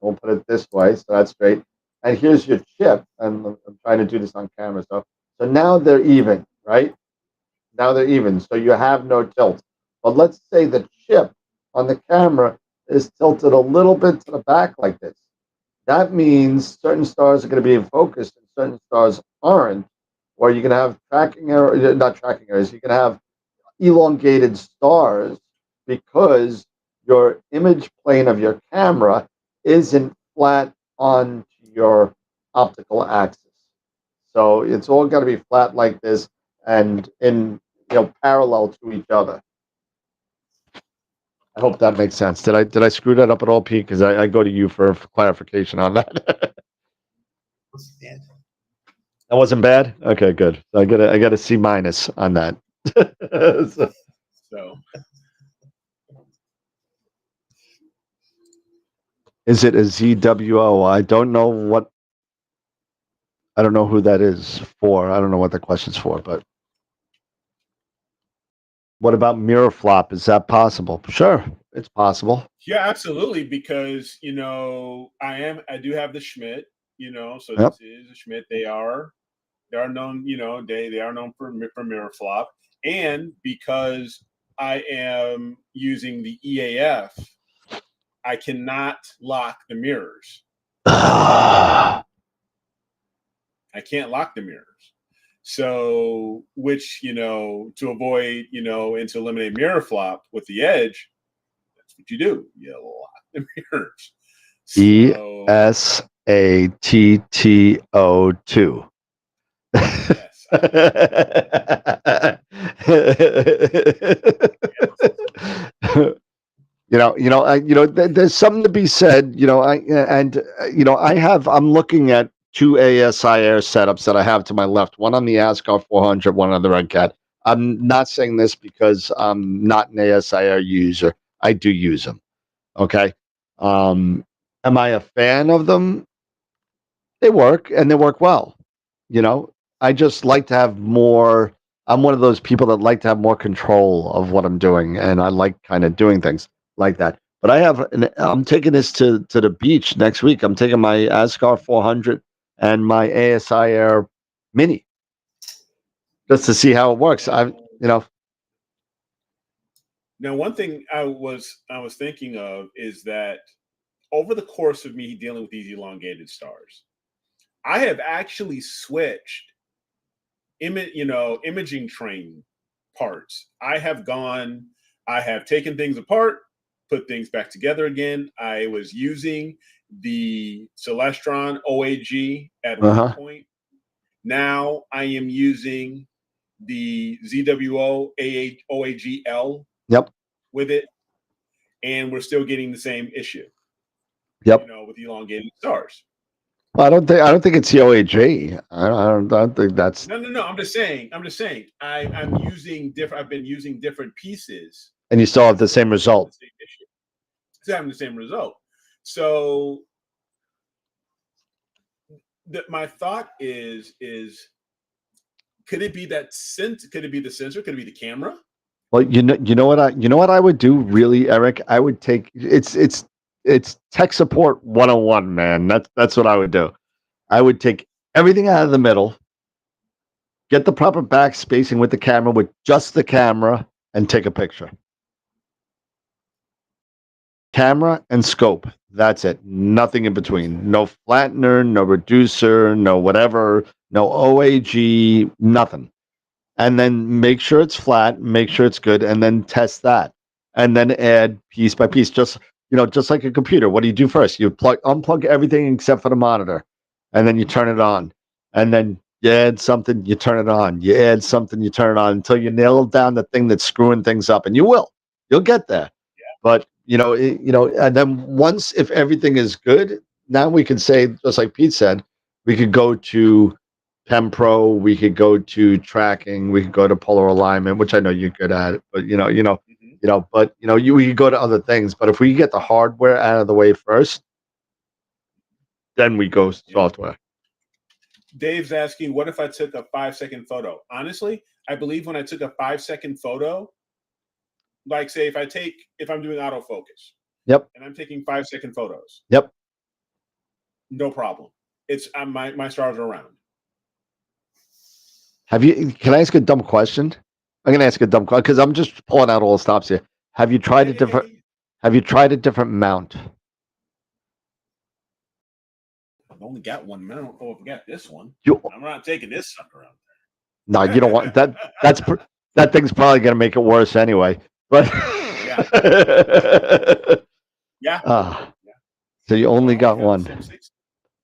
We'll put it this way, so that's straight. And here's your chip, and I'm trying to do this on camera. So now they're even, right? Now they're even, so you have no tilt. But let's say the chip on the camera is tilted a little bit to the back like this. That means certain stars are going to be in focus and certain stars aren't, or you're going to have tracking error, not tracking errors, you're going to have elongated stars because your image plane of your camera isn't flat on your optical axis. So it's all got to be flat like this and in parallel to each other. I hope that makes sense. Did I screw that up at all, Pete? Because I go to you for clarification on that. That wasn't bad. Okay, good. So I got a C- on that. So Is it a ZWO? I don't know who that is for. I don't know what the question's for, but what about mirror flop? Is that possible? Sure, it's possible. yeah, absolutely. Because I do have the Schmidt. So Yep. this is a Schmidt. They are known. They are known for mirror flop, and because I am using the EAF, I cannot lock the mirrors. I can't lock the mirrors. So, which, to avoid, and to eliminate mirror flop with the edge, that's what you do. You lock the mirrors. ESATTO2. Yes. There's something to be said. I'm looking at two ASI Air setups that I have to my left. One on the Ascar 400, one on the Red Cat. I'm not saying this because I'm not an ASI Air user. I do use them. Okay. Am I a fan of them? They work and they work well. I just like to have more. I'm one of those people that like to have more control of what I'm doing, and I like kind of doing things like that. But I'm taking this to the beach next week. I'm taking my Ascar 400 and my ASI Air Mini, just to see how it works. Now, one thing I was thinking of is that over the course of me dealing with these elongated stars, I have actually switched imaging train parts. I have taken things apart, put things back together again. I was using the Celestron OAG at one point. Now I am using the ZWO OAGL with it, and we're still getting the same issue. With elongated stars. Well, I don't think it's the OAG. I don't think that's. No. I'm just saying. I'm using different. I've been using different pieces, and you still have the same result. Still having the same result. So, my thought is, could it be that could it be the sensor? Could it be the camera? Well, you know what I would do, really, Eric. I would take it's tech support 101, man. That's what I would do. I would take everything out of the middle, get the proper back spacing with the camera, with just the camera, and take a picture. Camera and scope. That's it. Nothing in between. No flattener, no reducer, no whatever, no OAG, nothing. And then make sure it's flat, make sure it's good, and then test that. And then add piece by piece, just like a computer. What do you do first? You unplug everything except for the monitor, and then you turn it on. And then you add something, you turn it on. You add something, you turn it on until you nail down the thing that's screwing things up. And you'll get there. Yeah. But and then once, if everything is good, now we can say, just like Pete said, we could go to Pro, we could go to tracking, we could go to polar alignment, which I know you're good at it, but we could go to other things. But if we get the hardware out of the way first, then we go software. Dave's asking, what if I took a 5-second photo? Honestly, I believe when I took a 5-second photo, like say if I'm doing autofocus, and I'm taking 5-second photos, no problem. It's my stars are around. Can I ask a dumb question? I'm going to ask a dumb question because I'm just pulling out all the stops here. Have you tried Have you tried a different mount? I've only got one mount. Oh, I got this one. I'm not taking this sucker out there. No, you don't want that. That thing's probably going to make it worse anyway. But yeah. So you only got one.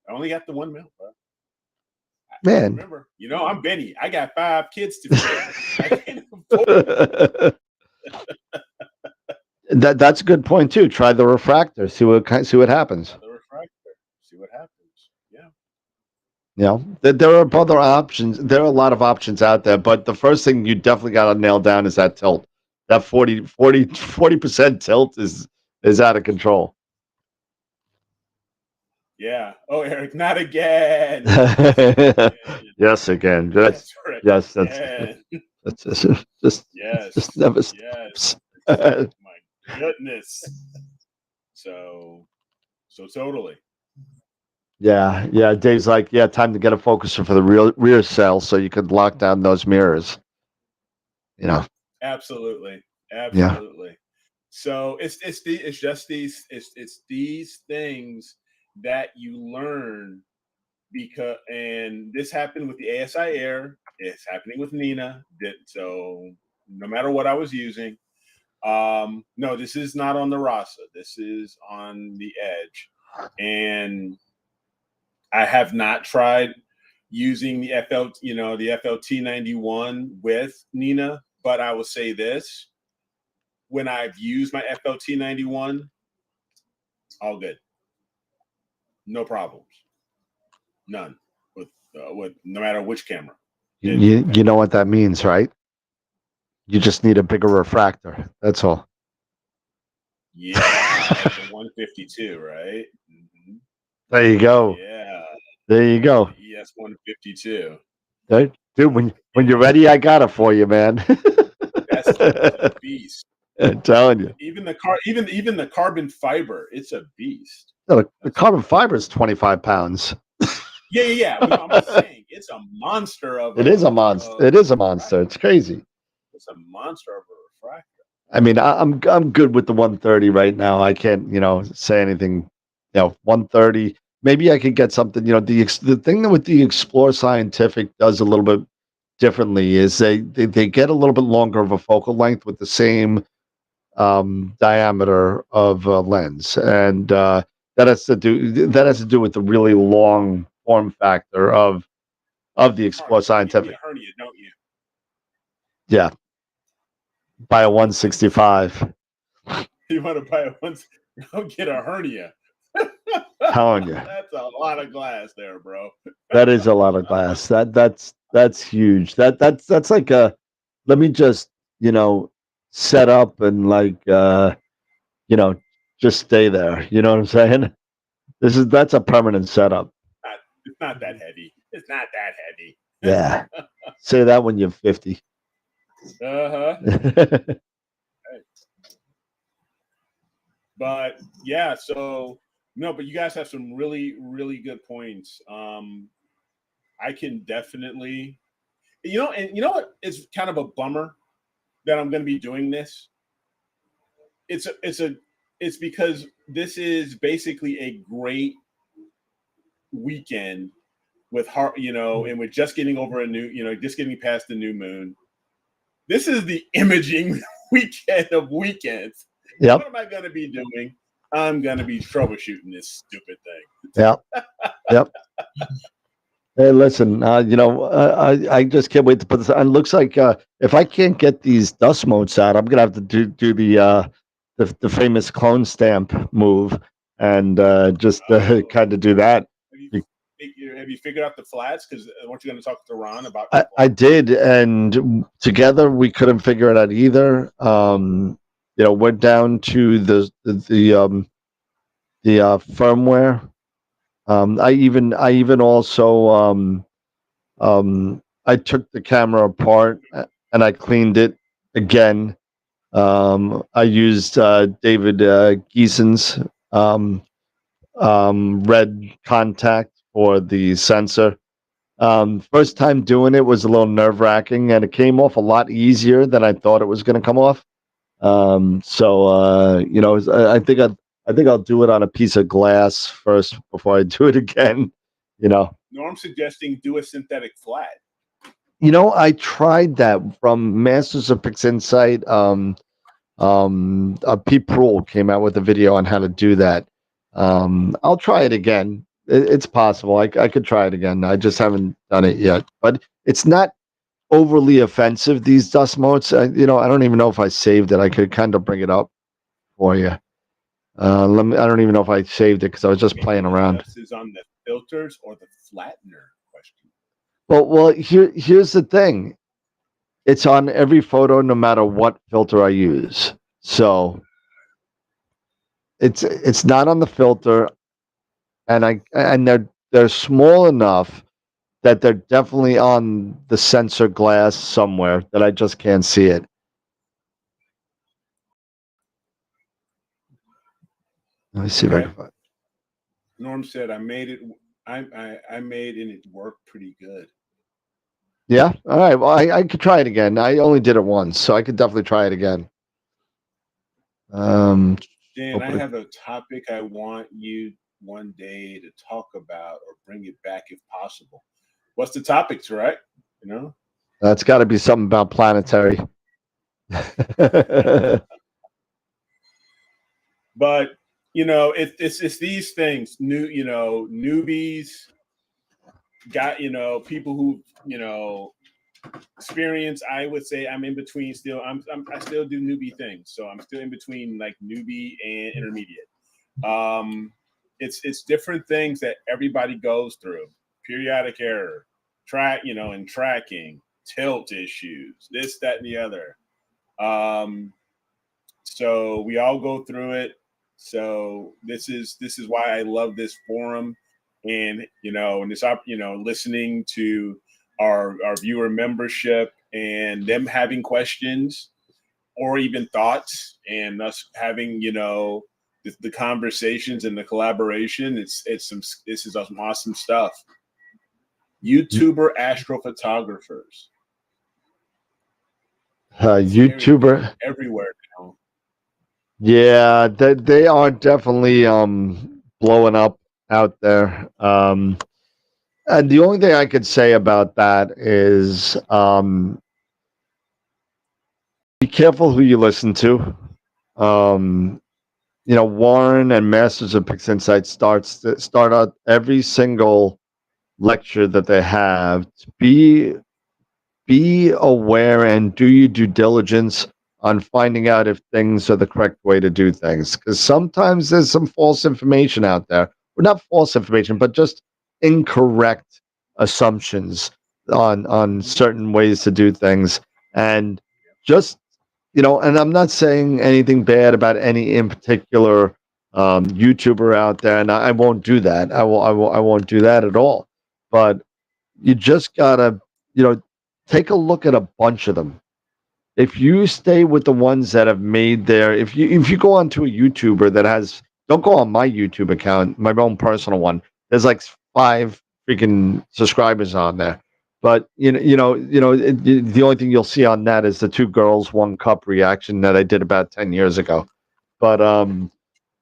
I only got the one mount, bro. Man, remember, I'm Benny. I got 5 kids to feed. I can't afford That's a good point too. Try the refractor. See what happens. The refractor. See what happens. Yeah. There are other options. There are a lot of options out there, but the first thing you definitely got to nail down is that tilt. That 40% tilt is out of control. Yeah. Oh, Eric, not again. Yes, again. That's right. Yes, that's just never stops. My goodness. So totally. Yeah. Dave's like, time to get a focuser for the rear cell so you could lock down those mirrors. Absolutely. Yeah. So it's just these things that you learn and this happened with the ASI Air. It's happening with Nina. So no matter what I was using, no, this is not on the Rasa. This is on the Edge, and I have not tried using the FLT91 with Nina. But I will say this: when I've used my FLT91, all good. No problems, none with no matter which camera. You know what that means, right? You just need a bigger refractor. That's all. Yeah, like the 152, right? Mm-hmm. There you go. Yeah. There you go. The ES 152. Dude, when you're ready, I got it for you, man. That's a beast. I'm telling you. Even the carbon fiber, it's a beast. No, the carbon fiber is 25 pounds. Yeah. I'm just saying, it's a monster of. It is a monster. It is a monster. It's crazy. It's a monster of a refractor. I mean, I'm good with the 130 right now. I can't, say anything. 130. Maybe I could get something. The thing that with the Explore Scientific does a little bit differently is they get a little bit longer of a focal length with the same diameter of lens, and that has to do with the really long form factor of the Explore You need Scientific. a hernia, don't you? Yeah, by a 165. You want to buy a once? Don't get a hernia. Telling you, That's a lot of glass there, bro. that is a lot of glass. That's huge. That's like a. Let me just set up and you know just stay there. You know what I'm saying? That's a permanent setup. It's not that heavy. It's not that heavy. Yeah. Say that when you're 50. Uh-huh. But yeah, so no, but you guys have some really, really good points. I can definitely, and you know what? It's kind of a bummer that I'm going to be doing this. It's because this is basically a great weekend with heart, and we're just getting over just getting past the new moon. This is the imaging weekend of weekends. Yep. What am I going to be doing? I'm going to be troubleshooting this stupid thing. Yep. Yep. Hey, listen. I just can't wait to put this. And it looks like if I can't get these dust motes out, I'm gonna have to do the famous clone stamp move and just kind of do that. Have you figured out the flats? Because weren't you going to talk to Ron about? I did, and together we couldn't figure it out either. We're down to the firmware. I even also I took the camera apart and I cleaned it again. I used David Geeson's red contact for the sensor. First time doing it was a little nerve wracking, and it came off a lot easier than I thought it was going to come off. I think I'll do it on a piece of glass first before I do it again. Norm's suggesting do a synthetic flat. I tried that from Masters of Pix Insight. Pete Prohl came out with a video on how to do that. I'll try it again. It's possible. I could try it again. I just haven't done it yet. But it's not overly offensive, these dust motes. I don't even know if I saved it. I could kind of bring it up for you. I don't even know if I saved it because I was just playing around. This is on the filters or the flattener question. Well, here's the thing. It's on every photo, no matter what filter I use. So it's not on the filter, and they're small enough that they're definitely on the sensor glass somewhere that I just can't see it. Let me see if I can find. Norm said, "I made it. I made and it worked pretty good." Yeah. All right. Well, I could try it again. I only did it once, so I could definitely try it again. Dan, I have a topic I want you one day to talk about or bring it back if possible. What's the topic, Tarek? That's got to be something about planetary. But it's these things. Newbies got people who experience. I would say I'm in between still. I still do newbie things, so I'm still in between like newbie and intermediate. It's different things that everybody goes through. Periodic error, and tracking, tilt issues, this, that, and the other. So we all go through it. So this is why I love this forum, and and this listening to our viewer membership and them having questions or even thoughts, and us having the conversations and the collaboration. This is some awesome stuff. YouTuber astrophotographers. YouTuber. Everywhere now. Yeah, they are definitely blowing up out there. And the only thing I could say about that is be careful who you listen to. Warren and Masters of Pix Insight start out every single lecture that they have to be aware and do your due diligence on finding out if things are the correct way to do things. Because sometimes there's some false information out there. Well, not false information, but just incorrect assumptions on certain ways to do things. And just, and I'm not saying anything bad about any in particular YouTuber out there, and I won't do that. I won't do that at all. But you just gotta, take a look at a bunch of them. If you stay with the ones that have made if you go onto a YouTuber that has, don't go on my YouTube account, my own personal one. There's like 5 freaking subscribers on there. But the only thing you'll see on that is the 2 girls, 1 cup reaction that I did about 10 years ago. But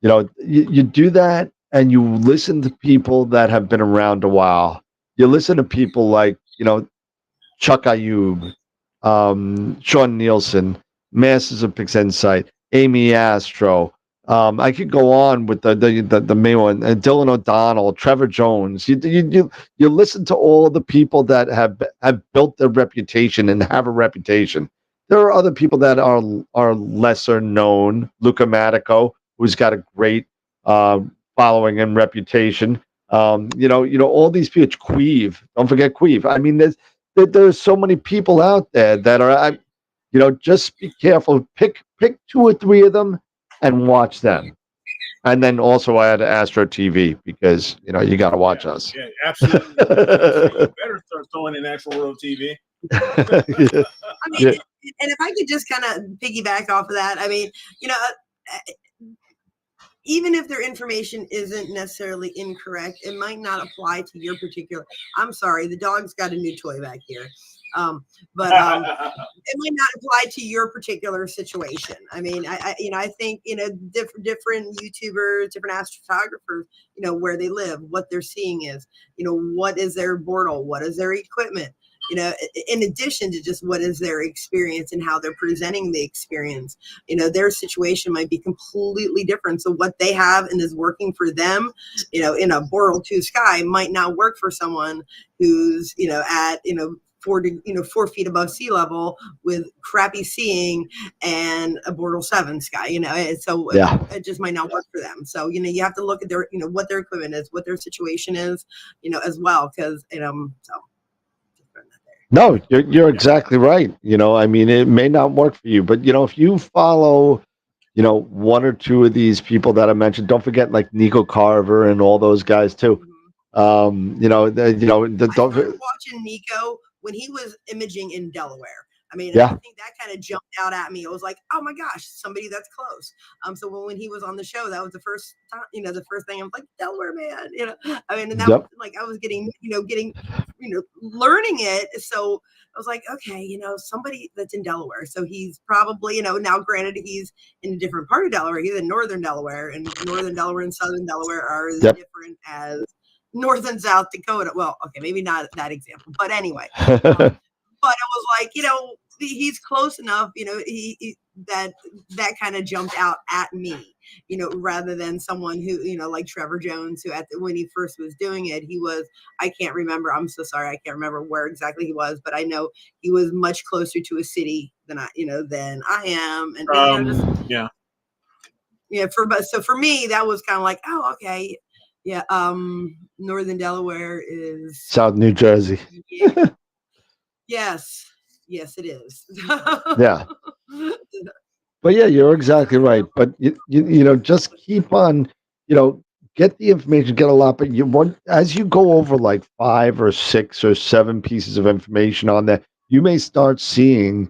you do that and you listen to people that have been around a while. You listen to people like, Chuck Ayub, Sean Nielsen, Masters of Pix Insight, Amy Astro. I could go on with the main one, Dylan O'Donnell, Trevor Jones. You listen to all the people that have built their reputation and have a reputation. There are other people that are lesser known. Luca Matico, who's got a great following and reputation. All these people. Queeve, don't forget Queeve. I mean, there's so many people out there that are, just be careful. Pick 2 or 3 of them and watch them. And then also add Astro TV because, you got to watch us. Yeah, absolutely. You better start throwing in AstroWorld TV. Yeah. I mean, and if I could just kind of piggyback off of that, I mean, even if their information isn't necessarily incorrect, it might not apply to your particular. I'm sorry, the dog's got a new toy back here. But it might not apply to your particular situation. I mean, I think, different YouTubers, different astrophotographers, where they live, what they're seeing is, what is their portal, what is their equipment, in addition to just what is their experience and how they're presenting the experience, their situation might be completely different. So what they have and is working for them, in a Boreal 2 sky might not work for someone who's, at, 4 feet above sea level with crappy seeing and a Boreal 7 sky, so it just might not work for them. So, you have to look at their, what their equipment is, what their situation is, as well. Cause, so. No, you're exactly right. I mean, it may not work for you, but if you follow, 1 or 2 of these people that I mentioned, don't forget like Nico Carver and all those guys too. I started watching Nico when he was imaging in Delaware. I mean, I think that kind of jumped out at me. I was like, oh my gosh, somebody that's close. So when he was on the show, that was the first time, the first thing I was like, Delaware man, I mean, and that was like, I was getting, learning it. So I was like, okay, somebody that's in Delaware. So he's probably, now granted he's in a different part of Delaware. He's in northern Delaware, and northern Delaware and southern Delaware are as different as North and South Dakota. Well, okay, maybe not that example, but anyway. But it was like, he's close enough, he that kind of jumped out at me, rather than someone who, like Trevor Jones, who when he first was doing it, I can't remember. I'm so sorry. I can't remember where exactly he was, but I know he was much closer to a city than I am. And so for me, that was kind of like, oh, okay. Yeah. Northern Delaware is South New Jersey. Yeah. Yes, it is. Yeah. But yeah, you're exactly right. But just keep on, get the information, get a lot. But as you go over like 5 or 6 or 7 pieces of information on there, you may start seeing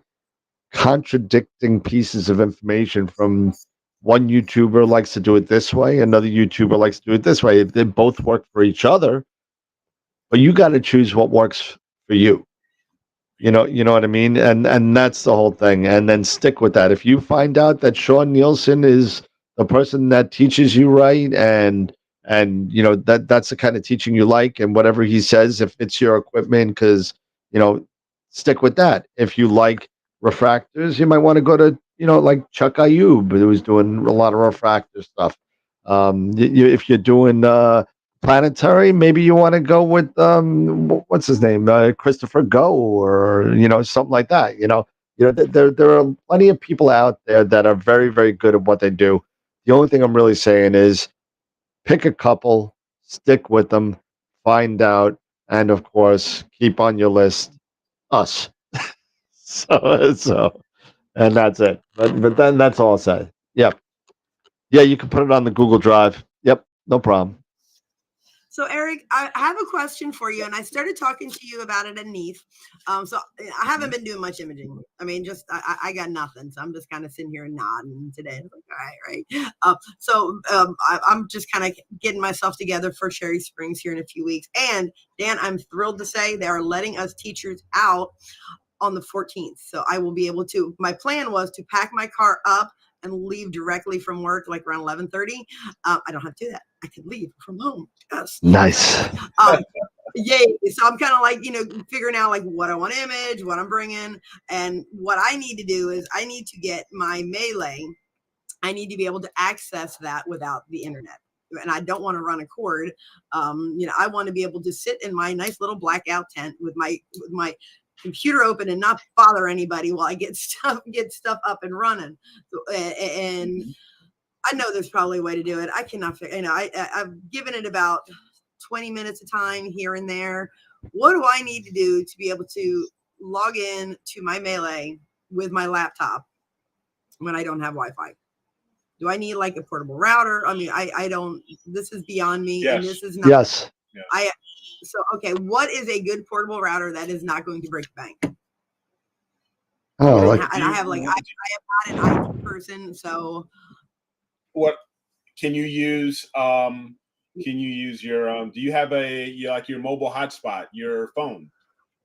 contradicting pieces of information from one YouTuber likes to do it this way, another YouTuber likes to do it this way. They both work for each other, but you got to choose what works for you. You know what I mean? And that's the whole thing. And then stick with that. If you find out that Sean Nielsen is the person that teaches you right, and that's the kind of teaching you like, and whatever he says, if it's your equipment, because stick with that. If you like refractors, you might want to go to like Chuck Ayub, who was doing a lot of refractor stuff. If you're doing planetary, maybe you want to go with what's his name, Christopher Go, or something like that. There are plenty of people out there that are very, very good at what they do. The only thing I'm really saying is pick a couple, stick with them, find out, and of course keep on your list us. So and that's it. But then that's all I'll say. Yep. Yeah, you can put it on the Google Drive. Yep, no problem. So Eric, I have a question for you, and I started talking to you about it at NEAF. So I haven't been doing much imaging. I mean, just I got nothing, so I'm just kind of sitting here and nodding today. I'm like, all right. I'm just kind of getting myself together for Cherry Springs here in a few weeks. And Dan, I'm thrilled to say they are letting us teachers out on the 14th, so I will be able to. My plan was to pack my car up and leave directly from work, like around 11:30. I don't have to do that. I can leave from home. Yes. Nice. Yay. So I'm kind of like, figuring out like what I want to image, what I'm bringing. And what I need to do is I need to get my Melee. I need to be able to access that without the internet. And I don't want to run a cord. I want to be able to sit in my nice little blackout tent with my computer open and not bother anybody while I get stuff up and running. And I know there's probably a way to do it. I cannot figure. I've given it about 20 minutes of time here and there. What do I need to do to be able to log in to my Melee with my laptop when I don't have Wi-Fi? Do I need like a portable router? I mean, I don't. This is beyond me. Yes. And this is not. Yes. Okay. What is a good portable router that is not going to break the bank? Oh, and I have I am not an IT person, so. What can you use? Can you use your? Do you have your mobile hotspot, your phone?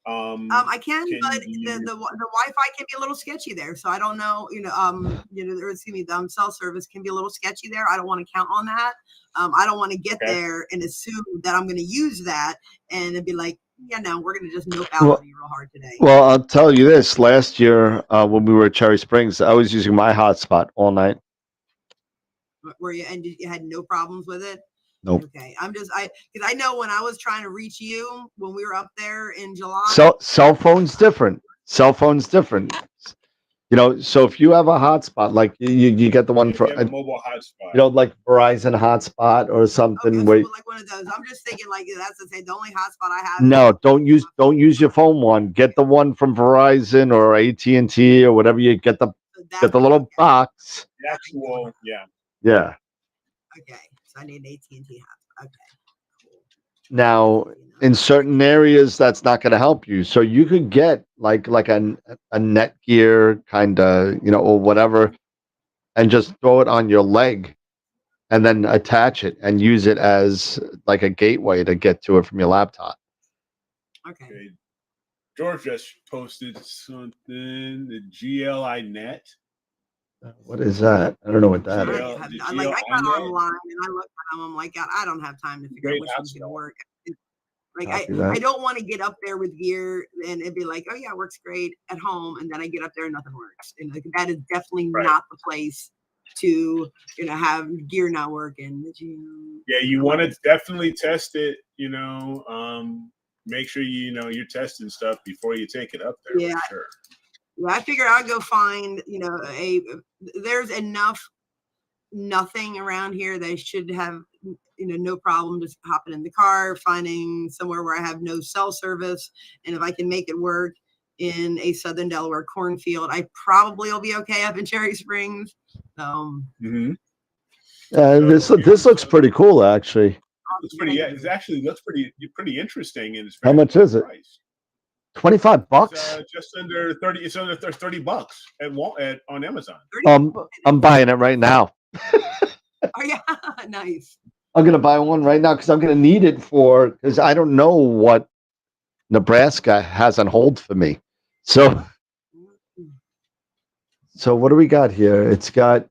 I can but the Wi-Fi can be a little sketchy there, so I don't know. The cell service can be a little sketchy there. I don't want to count on that. I don't want to get there and assume that I'm going to use that and it'd be like, yeah, no, we're going to just nope out on you real hard today. Well, I'll tell you this. Last year, when we were at Cherry Springs, I was using my hotspot all night. Were you, and you had no problems with it? Nope. Okay. Because I know when I was trying to reach you when we were up there in July. Cell phone's different. So if you have a hotspot, like you get the one for a mobile hotspot, like Verizon hotspot or something. Okay, so like one of those. I'm just thinking like that's the only hotspot I have. No, don't use your phone one. Get the one from Verizon or AT&T or whatever you get. Get the little box. The actual, yeah. Yeah. Okay, so I need an AT&T hotspot. Okay. Cool. Now, in certain areas, that's not going to help you. So you could get like a Netgear kind of, or whatever, and just throw it on your leg and then attach it and use it as like a gateway to get to it from your laptop. Okay. George just posted something, the GLI Net. What is that? I don't know what that is. I got online and I looked at them. I'm like, God, I don't have time to figure out which one's going to work. Like I don't want to get up there with gear and it'd be like, oh yeah, it works great at home, and then I get up there and nothing works. And like that is definitely not the place to have gear not working. Yeah, you want to definitely test it. Make sure you're testing stuff before you take it up there. Yeah, for sure. Yeah, I figured I'd go find there's enough nothing around here. They should have no problem just hopping in the car, finding somewhere where I have no cell service, and if I can make it work in a Southern Delaware cornfield, I probably will be okay up in Cherry Springs. This looks pretty cool, actually. It's pretty. Yeah, it actually looks pretty interesting. And it's how much is it? $25? Just under 30. It's under $30 on Amazon. I'm buying it right now. Oh yeah, nice. I'm gonna buy one right now because I'm gonna need it because I don't know what Nebraska has on hold for me. So what do we got here? It's got.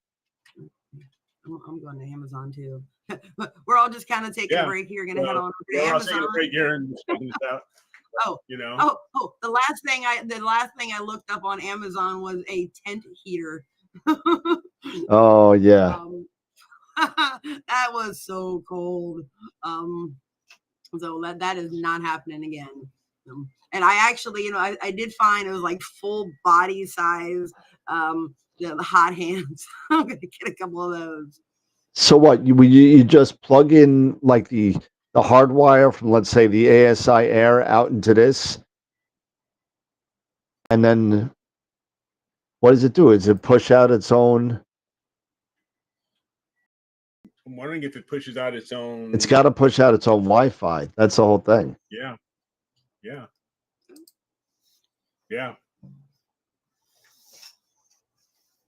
I'm going to Amazon too. We're all just kind of taking a break here. Gonna head on over to We're all Amazon. taking a break here and checking this out. Oh, you know. Oh, the last thing I looked up on Amazon was a tent heater. Oh yeah. That was so cold. So that is not happening again. And I actually, I did find it was like full body size, the hot hands. I'm gonna get a couple of those. So what you just plug in like the hard wire from, let's say, the ASI Air out into this, and then what does it do? Does it push out its own? I'm wondering if it pushes out its own. It's got to push out its own Wi-Fi. That's the whole thing. Yeah.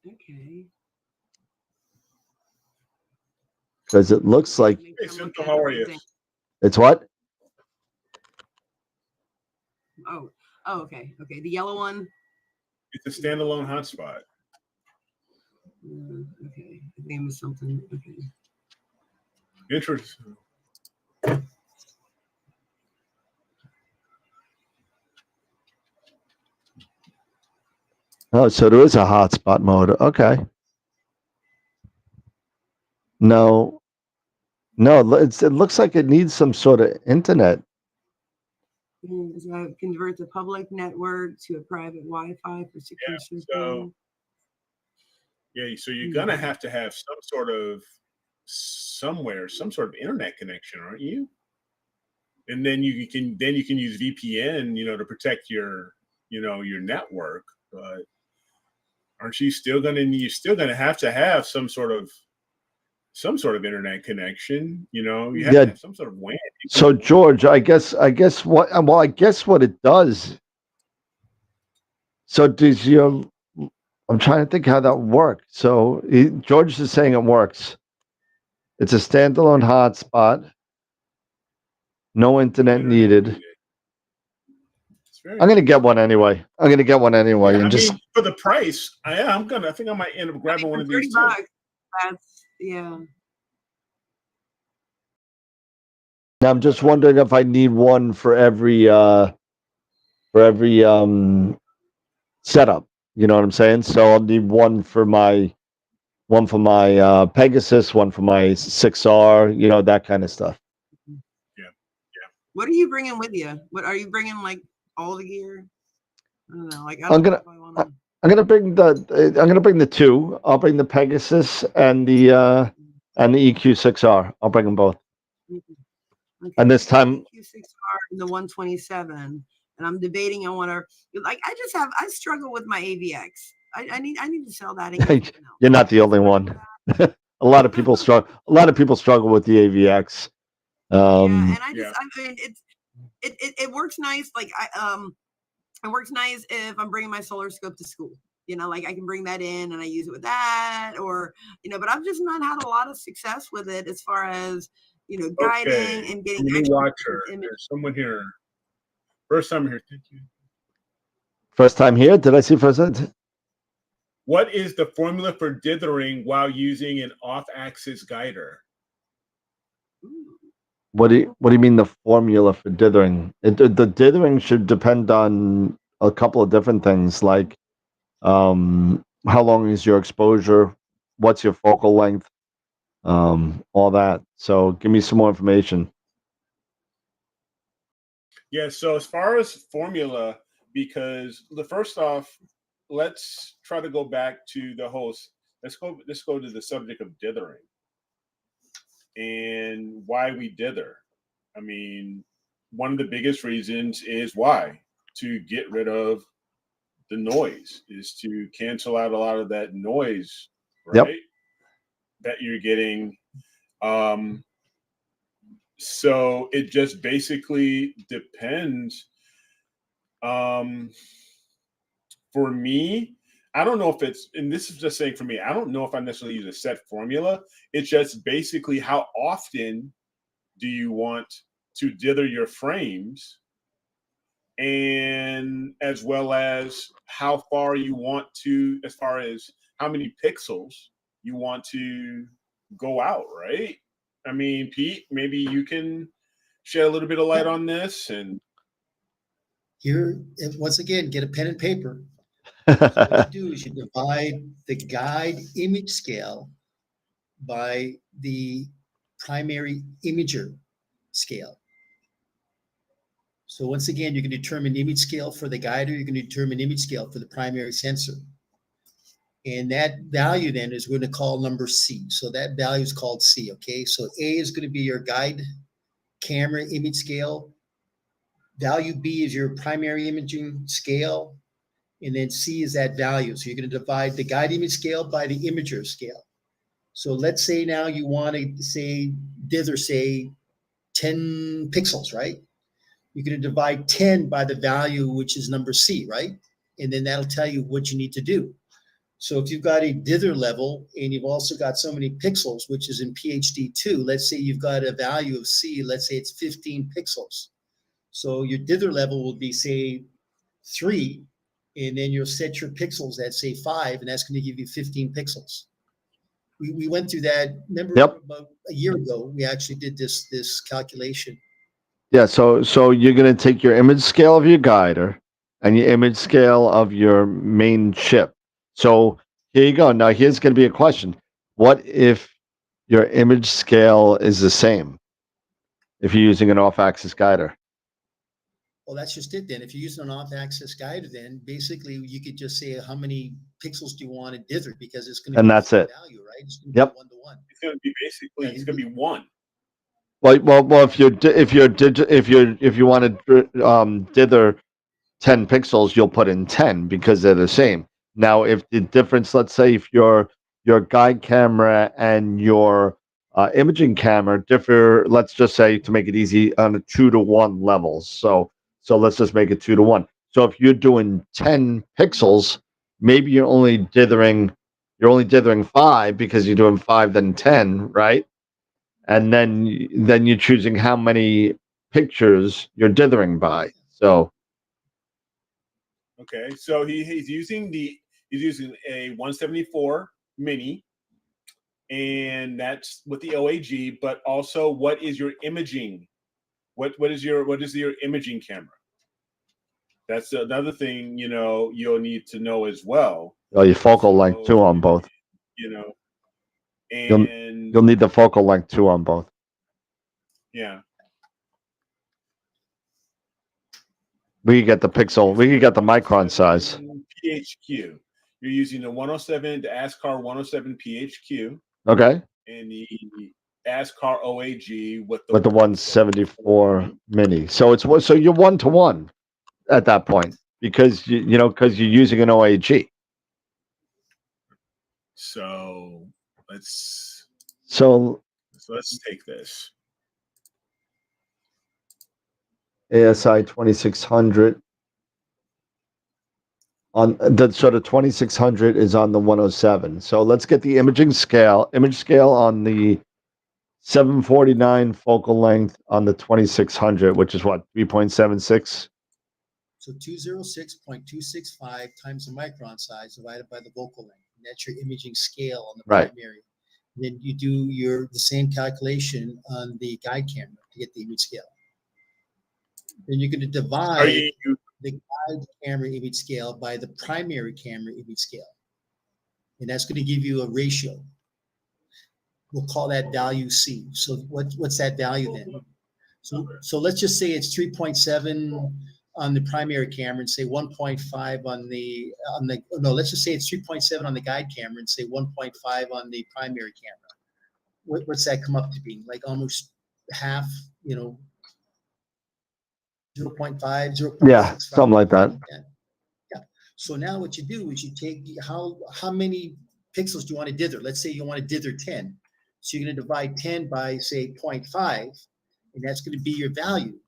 Okay. Because it looks like. Hey, Simple, how are you? It's what? Oh, okay. The yellow one. It's a standalone hotspot. Okay. The name is something. Okay. Interesting. Oh, so there is a hotspot mode. Okay. No, it looks like it needs some sort of internet. Convert the public network to a private Wi-Fi for secure system. So you're gonna have to have some sort of internet connection, aren't you? And then you can use VPN, to protect your network. But aren't you still gonna have to have some sort of internet connection? You have to have some sort of WAN. So George, I guess what it does. So does your? I'm trying to think how that works. So George is saying it works. It's a standalone hotspot. No internet needed. I'm gonna get one anyway. And for the price, I think I might end up grabbing one of these too. That's Now I'm just wondering if I need one for every setup. You know what I'm saying? So I'll need one for my Pegasus, one for my 6R, that kind of stuff. Yeah. What are you bringing with you? What are you bringing? Like all the gear? I don't know. Like I'm gonna bring the two. I'll bring the Pegasus and the EQ6R. I'll bring them both. Okay. And this time, EQ6R and the 127. And I'm debating. I struggle with my AVX. I need to sell that. You're not the only one. A lot of people struggle. With the AVX. And it works nice. It works nice if I'm bringing my solar scope to school. I can bring that in and I use it with that, or but I've just not had a lot of success with it as far as guiding and getting. Watcher. There's someone here. First time here. Thank you. First time here. Did I see first? What is the formula for dithering while using an off-axis guider? What do you mean the formula for dithering? The dithering should depend on a couple of different things, like how long is your exposure, what's your focal length, all that. So give me some more information. Yeah. So as far as formula, because first off, let's try to go back to the host. Let's go to the subject of dithering and why we dither. I mean, one of the biggest reasons is why? To get rid of the noise, is to cancel out a lot of that noise, right? Yep. That you're getting. So it just basically depends. For me, I don't know if it's, and this is just saying for me, I don't know if I necessarily use a set formula. It's just basically how often do you want to dither your frames, and as well as how far you want to, as far as how many pixels you want to go out, right? I mean, Pete, maybe you can shed a little bit of light on this. And Here, once again, get a pen and paper. What you do is you divide the guide image scale by the primary imager scale. So once again, you can determine image scale for the guide, or you can determine image scale for the primary sensor. And that value then is going to call number C. So that value is called C, okay? So A is going to be your guide camera image scale. Value B is your primary imaging scale. And then C is that value. So you're going to divide the guide image scale by the imager scale. So let's say now you want to say dither, say 10 pixels, right? You're going to divide 10 by the value, which is number C, right? And then that'll tell you what you need to do. So if you've got a dither level and you've also got so many pixels, which is in PhD2, let's say you've got a value of C, let's say it's 15 pixels. So your dither level will be, say, 3, and then you'll set your pixels at, say, 5, and that's going to give you 15 pixels. We went through that. Remember, about a year ago, we actually did this calculation. Yeah, so you're going to take your image scale of your guider and your image scale of your main chip. So here you go. Now here's going to be a question. What if your image scale is the same if you're using an off-axis guider? Well, that's just it then. If you're using an off-axis guider, then basically you could just say how many pixels do you want to dither, because it's going to And be that's the it. value, right? It's going to Yep. be 1-to-1. it's going to be basically, it's going to be 1. Well, if you want to dither 10 pixels, you'll put in 10 because they're the same. Now, if the difference, let's say, if your guide camera and your imaging camera differ, let's just say, to make it easy, on a 2-to-1 levels. So let's just make it 2-to-1. So if you're doing 10 pixels, maybe you're only dithering 5 because you're doing 5 then 10, right? And then you're choosing how many pictures you're dithering by. So Okay, so he's using a 174 mini, and that's with the OAG. But also, what is your imaging? What is your imaging camera? That's another thing you'll need to know as well. your focal length too on both. And You'll need the focal length too on both. Yeah. We could get the pixel. We could get the micron size. PHQ. You're using the 107, the ASCAR 107 PHQ. Okay. And the ASCAR OAG with the 174 mini. So you're 1-to-1 at that point because because you're using an OAG. So let's take this. ASI 2600 on the 2600 is on the 107. So let's get the image scale on the 749 focal length on the 2600, which is what, 3.76. So 206.265 times the micron size divided by the focal length. And that's your imaging scale on the primary. Then you do the same calculation on the guide camera to get the image scale. Then you're going to divide the guide camera image scale by the primary camera image scale. And that's going to give you a ratio. We'll call that value C. So what's that value then? So let's just say it's 3.7 on the primary camera and say 1.5 let's just say it's 3.7 on the guide camera and say 1.5 on the primary camera. What's that come up to being? Like almost half, 0.5, 0.6. Yeah, something like that. Yeah. So now what you do is you take how many pixels do you want to dither? Let's say you want to dither 10. So you're going to divide 10 by, say, 0.5, and that's going to be your value.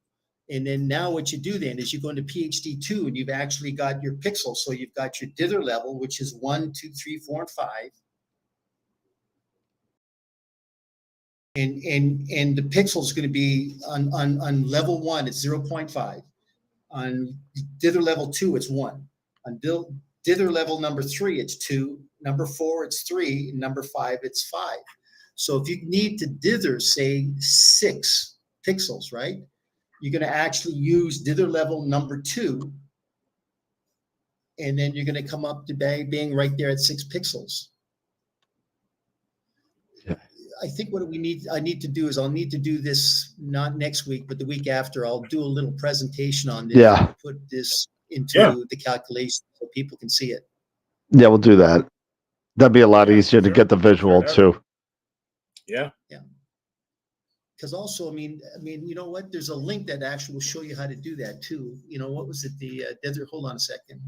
And then now what you do then is you go into PhD2 and you've actually got your pixels. So you've got your dither level, which is 1, 2, 3, 4, and 5. And the pixel is going to be on level 1, it's 0.5. On dither level 2, it's 1. On dither level number 3, it's 2. Number 4, it's 3. And number 5, it's 5. So if you need to dither, say, 6 pixels, right? You're going to actually use dither level number 2. And then you're going to come up to being right there at 6 pixels. Yeah. I think what I need to do is I'll need to do this not next week, but the week after. I'll do a little presentation on this. Yeah. And put this into the calculation so people can see it. Yeah, we'll do that. That'd be a lot easier to sure. get the visual too. Yeah. Because also, I mean, you know what? There's a link that actually will show you how to do that too. You know, what was it? The desert. Hold on a second.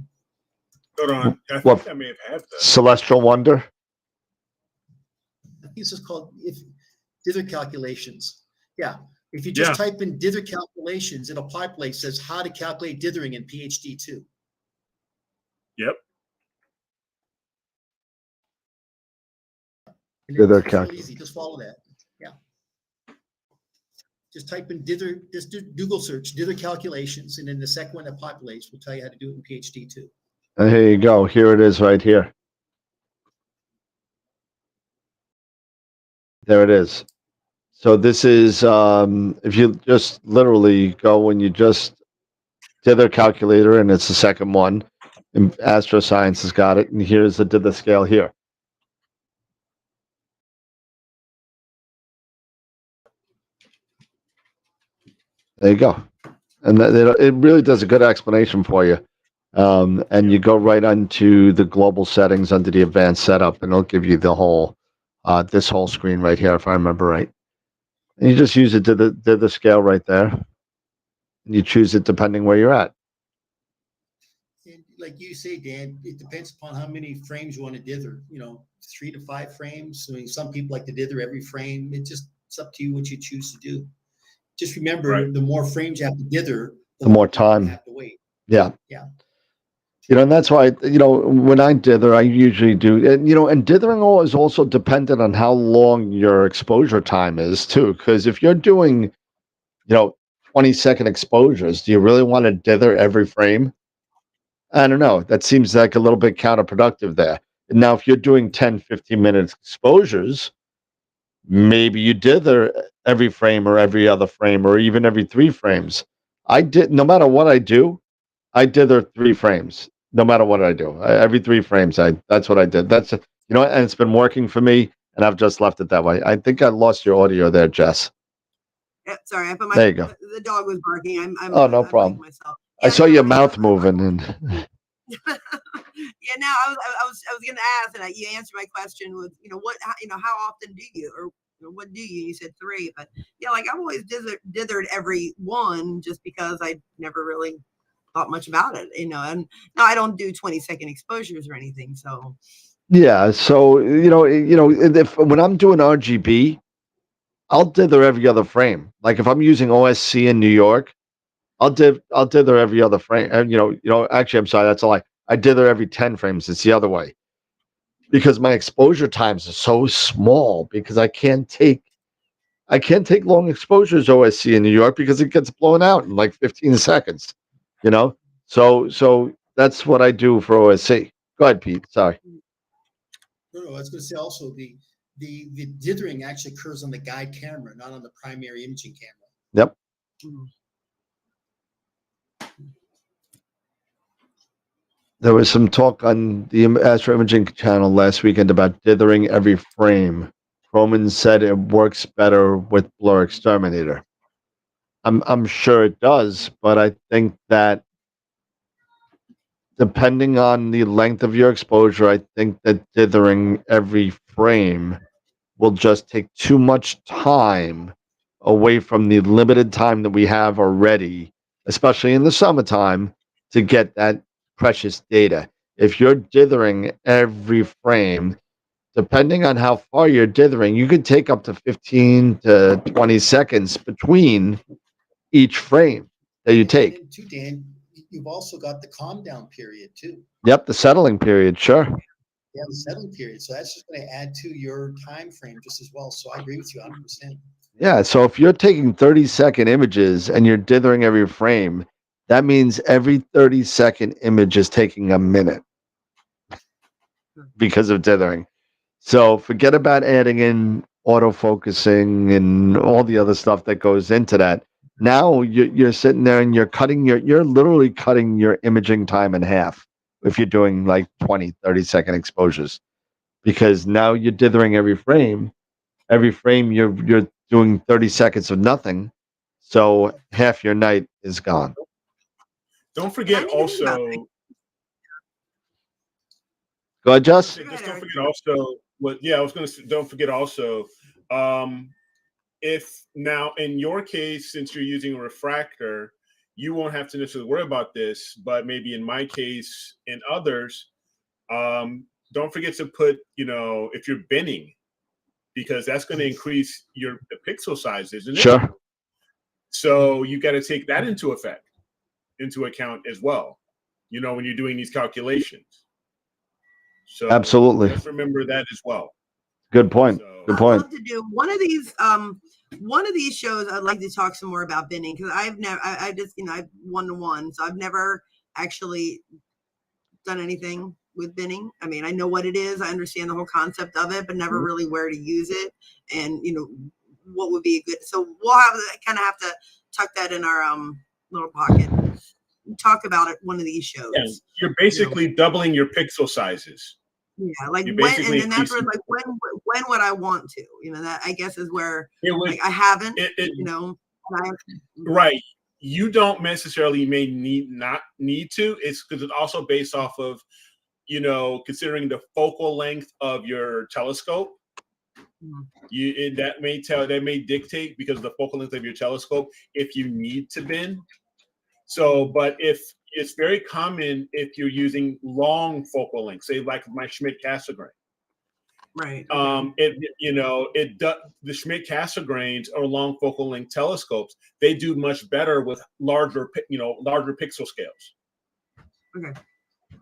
Hold on. I think What? I may have that. Celestial Wonder. I think this is called dither calculations. Yeah. If you just type in dither calculations, it'll populate, says how to calculate dithering in PhD2. Yep. And Dither it's real easy. Just follow that. Yeah. Just type in dither, just do Google search, dither calculations, and then the second one that populates will tell you how to do it in PhD2. And here you go. Here it is right here. There it is. So this is, if you just literally go and you just dither calculator, and it's the second one, and Astroscience has got it, and here's the dither scale here. There you go. And it really does a good explanation for you. And you go right onto the global settings under the advanced setup, and it'll give you the whole, this whole screen right here, if I remember right. And you just use it to the scale right there. And you choose it depending where you're at. And like you say, Dan, it depends upon how many frames you want to dither. 3 to 5 frames. I mean, some people like to dither every frame. It's up to you what you choose to do. Just remember, the more frames you have to dither, The more time you have to wait. Yeah. Yeah. And that's why, when I dither, I usually do, and dithering is also dependent on how long your exposure time is too. Because if you're doing, 20-second exposures, do you really want to dither every frame? I don't know. That seems like a little bit counterproductive there. Now, if you're doing 10, 15-minute exposures, maybe you dither every frame or every other frame or even every 3 frames. No matter what I do, I dither 3 frames. No matter what I do, every 3 frames, that's what I did. That's and it's been working for me, and I've just left it that way. I think I lost your audio there, Jess. Yeah, sorry, I put There you go. The dog was barking. No problem. Myself. I saw your mouth moving, and yeah. Now I was going to ask, and you answered my question with how often do you or what do you? You said 3, but yeah, like I've always dithered every one just because I never really thought much about it, and now I don't do 20-second exposures or anything. So yeah, so if when I'm doing RGB, I'll dither every other frame. Like if I'm using OSC in New York, I'll dither every other frame. And actually, I'm sorry, that's a lie. I dither every 10 frames. It's the other way because my exposure times are so small because I can't take long exposures OSC in New York because it gets blown out in like 15 seconds. So that's what I do for OSC. Go ahead, Pete. Sorry. No, I was going to say also the dithering actually occurs on the guide camera, not on the primary imaging camera. Yep. There was some talk on the Astro Imaging channel last weekend about dithering every frame. Roman said it works better with Blur Exterminator. I'm sure it does, but I think that depending on the length of your exposure, I think that dithering every frame will just take too much time away from the limited time that we have already, especially in the summertime, to get that precious data. If you're dithering every frame, depending on how far you're dithering, you could take up to 15 to 20 seconds between each frame. that you take. And too, Dan, you've also got the calm down period too. Yep, the settling period, sure. Yeah, the settling period. So that's just going to add to your time frame just as well. So I agree with you 100%. Yeah, so if you're taking 30-second images and you're dithering every frame, that means every 30-second image is taking a minute because of dithering. So forget about adding in autofocusing and all the other stuff that goes into that. Now you're sitting there and you're literally cutting your imaging time in half if you're doing like 20, 30-second exposures, because now you're dithering every frame. Every frame you're doing 30 seconds of nothing. So half your night is gone. Don't forget also. Go ahead, Just. Just don't forget also what. Yeah, I was going to. Don't forget also. If now in your case, since you're using a refractor, you won't have to necessarily worry about this. But maybe in my case and others, don't forget to put, if you're binning, because that's going to increase the pixel size, isn't it? Sure. So you got to take that into account as well, when you're doing these calculations. So Absolutely. just remember that as well. Good point. Good point. I'd love to do one of these shows. I'd like to talk some more about binning, because I've never, I just, I've 1-to-1, so I've never actually done anything with binning. I mean, I know what it is. I understand the whole concept of it, but never really where to use it. And, what would be a good, so we'll kind of have to tuck that in our little pocket. Talk about it one of these shows. Yeah, you're basically doubling your pixel sizes. Yeah, like when, and then that's where like when would I want to? That I guess is where I haven't. Right. You don't necessarily not need to. It's because it's also based off of, considering the focal length of your telescope. That may dictate, because of the focal length of your telescope, if you need to bin. So, but if it's very common if you're using long focal length, say like my Schmidt-Cassegrain. Right. The Schmidt-Cassegrains or long focal length telescopes, they do much better with larger pixel scales. Okay.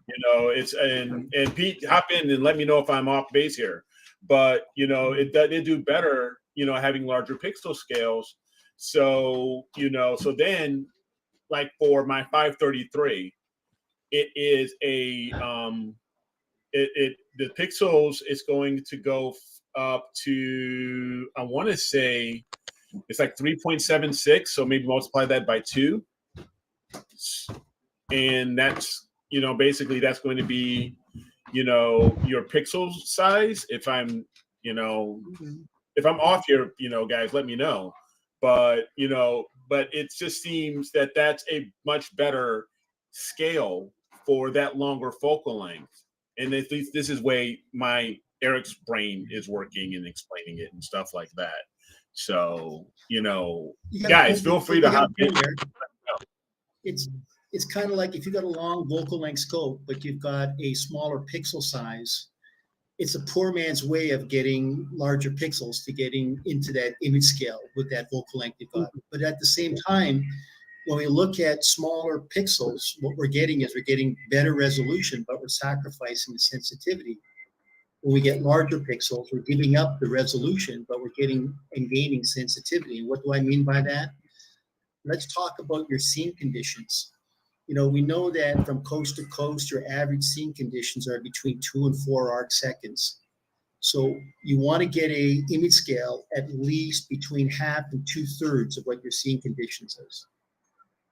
It's and Pete, hop in and let me know if I'm off base here. But they do better, having larger pixel scales. So so then, like for my 533, it is the pixels is going to go up to, I want to say it's like 3.76. So maybe multiply that by 2. And that's, basically that's going to be, your pixel size. If I'm, if I'm off here, guys, let me know. But, but it just seems that that's a much better scale for that longer focal length. And at least this is way my Eric's brain is working and explaining it and stuff like that. So, guys, feel free to hop in. It's kind of like if you got a long focal length scope, but you've got a smaller pixel size, it's a poor man's way of getting larger pixels to getting into that image scale with that focal length you've got. But at the same time, when we look at smaller pixels, what we're getting better resolution, but we're sacrificing the sensitivity. When we get larger pixels, we're giving up the resolution, but we're getting and gaining sensitivity. And what do I mean by that? Let's talk about your scene conditions. We know that from coast to coast, your average scene conditions are between 2 and 4 arc seconds. So you want to get a image scale at least between half and 2/3 of what your scene conditions is.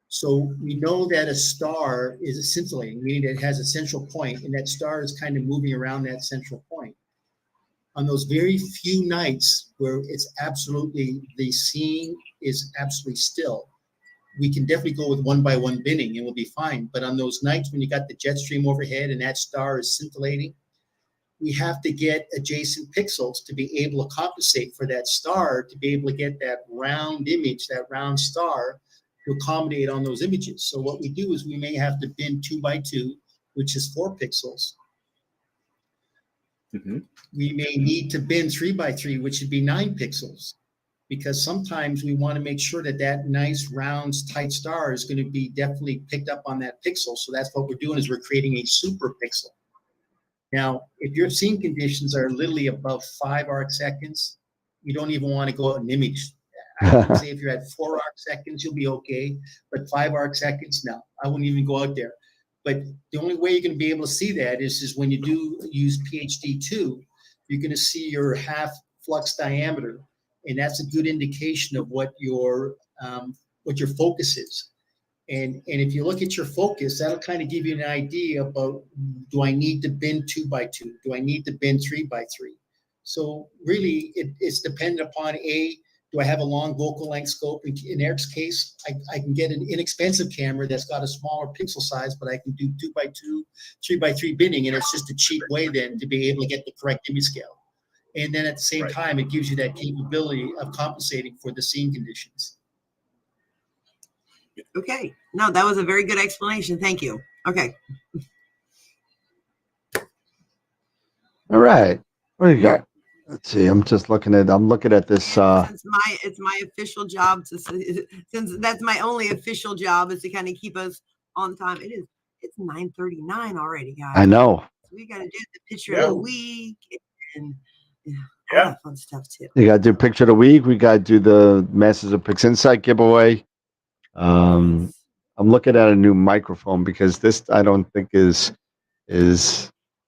So we know that a star is scintillating, meaning it has a central point, and that star is kind of moving around that central point. On those very few nights where the scene is absolutely still, we can definitely go with 1-by-1 binning and we'll be fine. But on those nights when you got the jet stream overhead and that star is scintillating, we have to get adjacent pixels to be able to compensate for that star, to be able to get that round image, that round star, to accommodate on those images. So what we do is we may have to bin 2-by-2, which is 4 pixels. Mm-hmm. We may need to bin 3-by-3, which would be 9 pixels. because sometimes we want to make sure that that nice round tight star is going to be definitely picked up on that pixel. So that's what we're doing, is we're creating a super pixel. Now, if your scene conditions are literally above 5 arc seconds, you don't even want to go out and image. I would say if you're at 4 arc seconds, you'll be okay, but 5 arc seconds, no, I wouldn't even go out there. But the only way you're going to be able to see that is when you do use PHD2, you're going to see your half flux diameter, and that's a good indication of what your focus is. And if you look at your focus, that'll kind of give you an idea about, do I need to bin 2x2? Do I need to bin 3x3? So really, it's dependent upon do I have a long focal length scope? In Eric's case, I can get an inexpensive camera that's got a smaller pixel size, but I can do 2x2, 3x3 binning, and it's just a cheap way then to be able to get the correct image scale. And then at the same time, it gives you that capability of compensating for the scene conditions. Okay. No, that was a very good explanation. Thank you. Okay. All right. What do you got? Let's see. I'm looking at this. Since it's my official job since that's my only official job is to kind of keep us on time. It's 9:39 already, guys. I know. So we got to do the picture of the week and all that fun stuff too. You got to do picture of the week. We got to do the Masters of Pix Insight giveaway. I'm looking at a new microphone because this I don't think is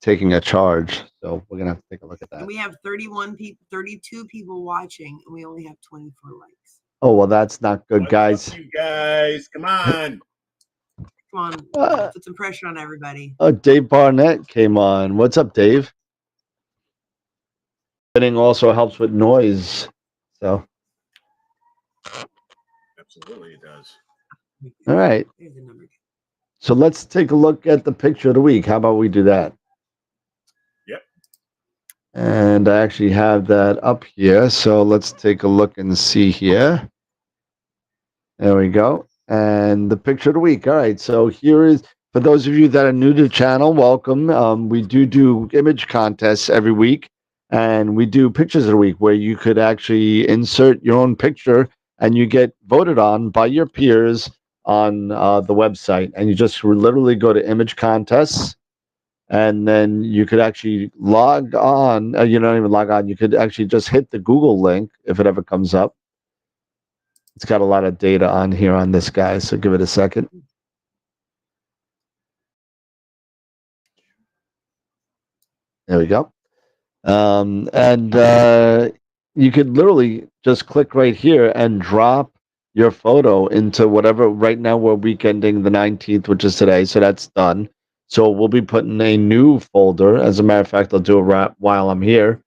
taking a charge. So we're gonna have to take a look at that. And we have 32 people watching, and we only have 24 likes. Oh well, that's not good, guys. You guys, come on. Come on, put some pressure on everybody. Oh, Dave Barnett came on. What's up, Dave? Spinning also helps with noise. So Absolutely, it does. all right. There's the number. So let's take a look at the picture of the week. How about we do that? Yep. And I actually have that up here. So let's take a look and see here. There we go. And the picture of the week. All right. So here is, for those of you that are new to the channel, welcome. We do image contests every week. And we do pictures of the week where you could actually insert your own picture and you get voted on by your peers on the website. And you just literally go to image contests. And then you could actually log on. You don't even log on. You could actually just hit the Google link if it ever comes up. It's got a lot of data on here on this guy, so give it a second. There we go. And you could literally just click right here and drop your photo into whatever. Right now we're weekending the 19th, which is today, so that's done. So we'll be putting a new folder. As a matter of fact, I'll do a wrap while I'm here.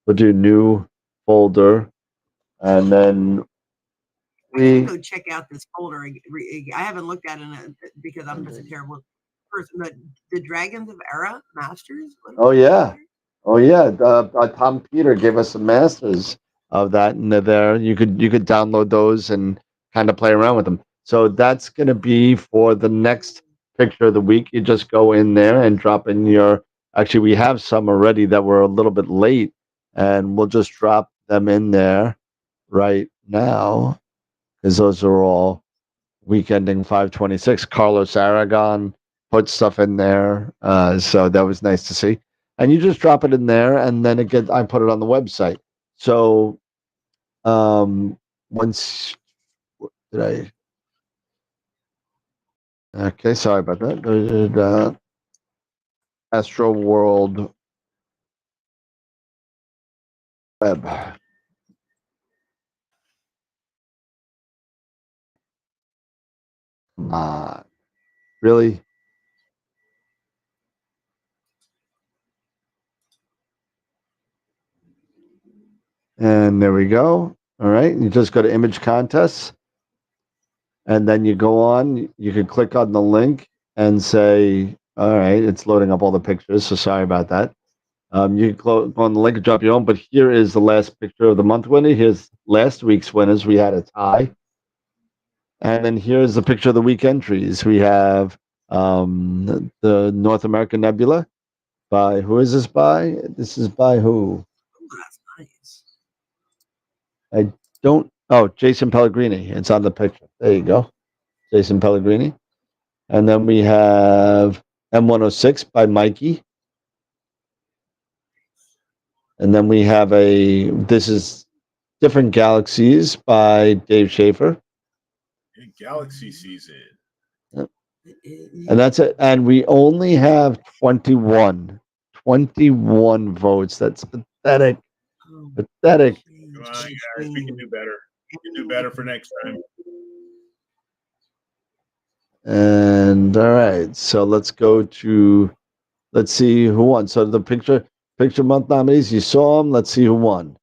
We'll do new folder, and then I can go check out this folder. I haven't looked at it because I'm just a terrible person. But the Dragons of Era Masters. Oh yeah. Tom Peter gave us some masters of that, and they're there. You could download those and kind of play around with them. So that's going to be for the next picture of the week. You just go in there and drop in your. Actually, we have some already that were a little bit late, and we'll just drop them in there right now because those are all weekending 5/26. Carlos Aragon put stuff in there, so that was nice to see. And you just drop it in there, and then I put it on the website. So, once did I? Okay, sorry about that. AstroWorld web. Come on, really? And there we go. All right. You just go to image contests. And then you go on. You can click on the link and say, all right, it's loading up all the pictures. So sorry about that. You can go on the link and drop your own. But here is the last picture of the month winner. Here's last week's winners. We had a tie. And then here's the picture of the week entries. We have the North American Nebula. By who is this by? This is by who? Oh, that's nice. don't. Oh, Jason Pellegrini. It's on the picture. There you go, Jason Pellegrini. And then we have M106 by Mikey. And then we have this is Different Galaxies by Dave Schaefer. Galaxy season. Yep. And that's it. And we only have 21 votes. That's pathetic. Pathetic. Come on, guys. We can do better. We can do better for next time. And all right. So let's see who won. So the picture month nominees, you saw them. Let's see who won.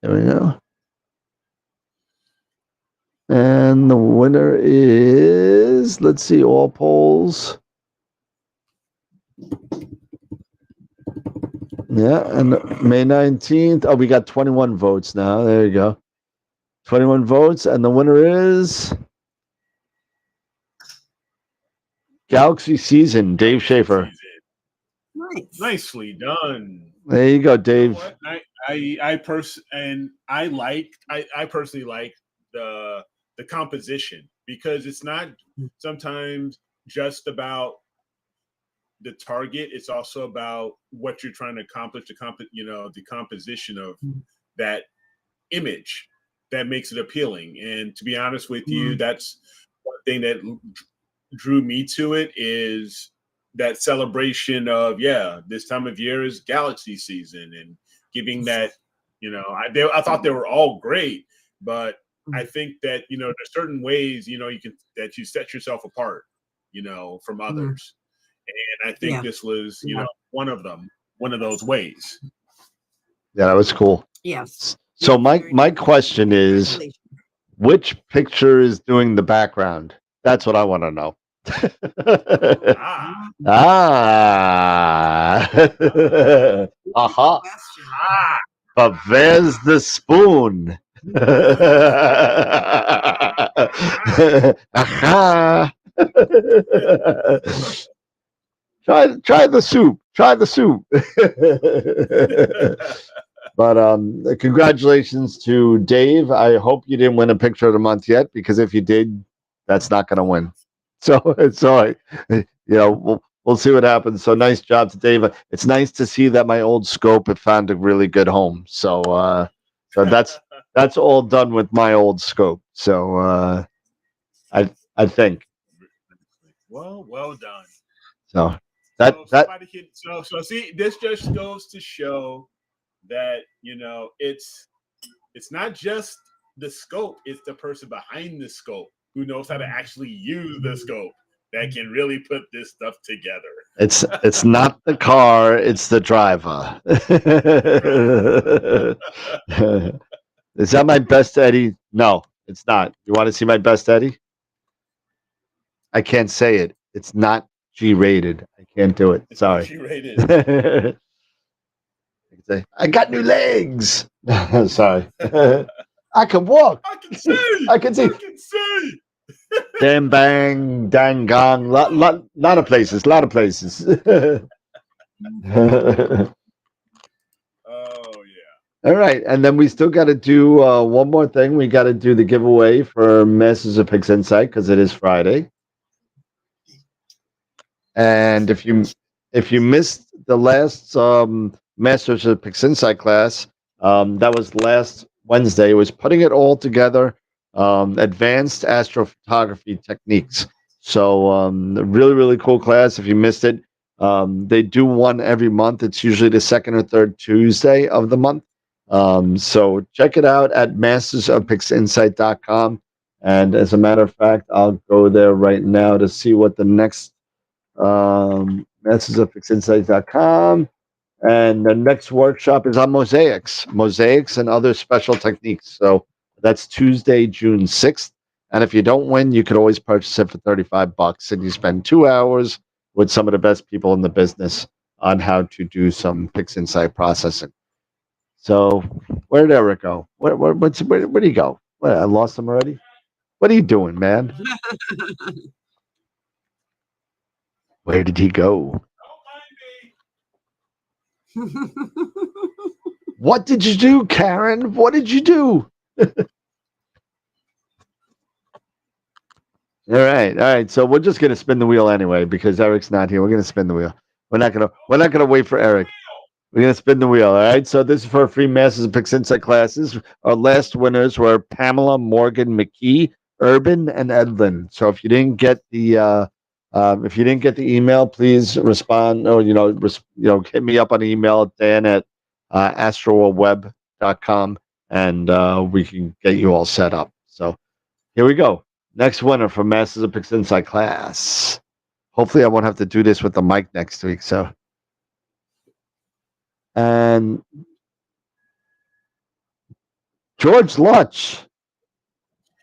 There we go. And the winner is, let's see, all polls. Yeah, and May 19th. Oh, we got 21 votes now. There you go. 21 votes. And the winner is Galaxy Season, Dave Schaefer. Nice. Nicely done. There you go, Dave. You know what? I personally like the composition, because it's not sometimes just about the target. It's also about what you're trying to accomplish. The composition of that image that makes it appealing. And to be honest with you, that's one thing that drew me to it, is that celebration of, this time of year is Galaxy season, and giving that, I thought they were all great, but I think that, there's certain ways, you set yourself apart, from others. And I think this was, one of those ways. Yeah, that was cool. Yes. So my question is, which picture is doing the background? That's what I want to know. Aha. But where's the spoon? Aha. Try the soup. Try the soup. But congratulations to Dave. I hope you didn't win a picture of the month yet, because if you did, that's not going to win. So it's all right. We'll see what happens. So nice job to Dave. It's nice to see that my old scope had found a really good home. So that's all done with my old scope. So I think. Well done. So so see, this just goes to show that it's not just the scope, it's the person behind the scope who knows how to actually use the scope that can really put this stuff together. It's not the car, it's the driver. Is that my best Eddie? No, it's not. You want to see my best Eddie? I can't say it. It's not G-rated. I can't do it. Sorry. G-rated. I got new legs. Sorry. I can walk. I can see. I can see. I can see. Dang bang, dang gong. Lot of places. Lot of places. Oh yeah. All right, and then we still got to do one more thing. We got to do the giveaway for Masters of Pix Insight, because it is Friday. And if you missed the last Masters of Pix Insight class, that was last Wednesday. It was putting it all together, advanced astrophotography techniques. So really, really cool class. If you missed it, they do one every month. It's usually the second or third Tuesday of the month. So check it out at mastersofpixinsight.com. And as a matter of fact, I'll go there right now to see what the next mastersofpixinsight.com. And the next workshop is on mosaics and other special techniques. So that's Tuesday, June 6th. And if you don't win, you could always purchase it for $35, and you spend 2 hours with some of the best people in the business on how to do some Pix Insight processing. So where did Eric go? Where did he go? What, I lost him already? What are you doing, man? Where did he go? What did you do, Karen? What did you do? All right. So we're just gonna spin the wheel anyway because Eric's not here. We're gonna spin the wheel. We're not gonna wait for Eric. We're gonna spin the wheel. All right. So this is for free Masters of Pix Insight classes. Our last winners were Pamela, Morgan, McKee, Urban, and Edlin. So if you didn't get the email, please respond or hit me up on email at Dan at astroworldweb.com and we can get you all set up. So here we go. Next winner for Masters of Pix Insight class. Hopefully, I won't have to do this with the mic next week. So, and George Lutch.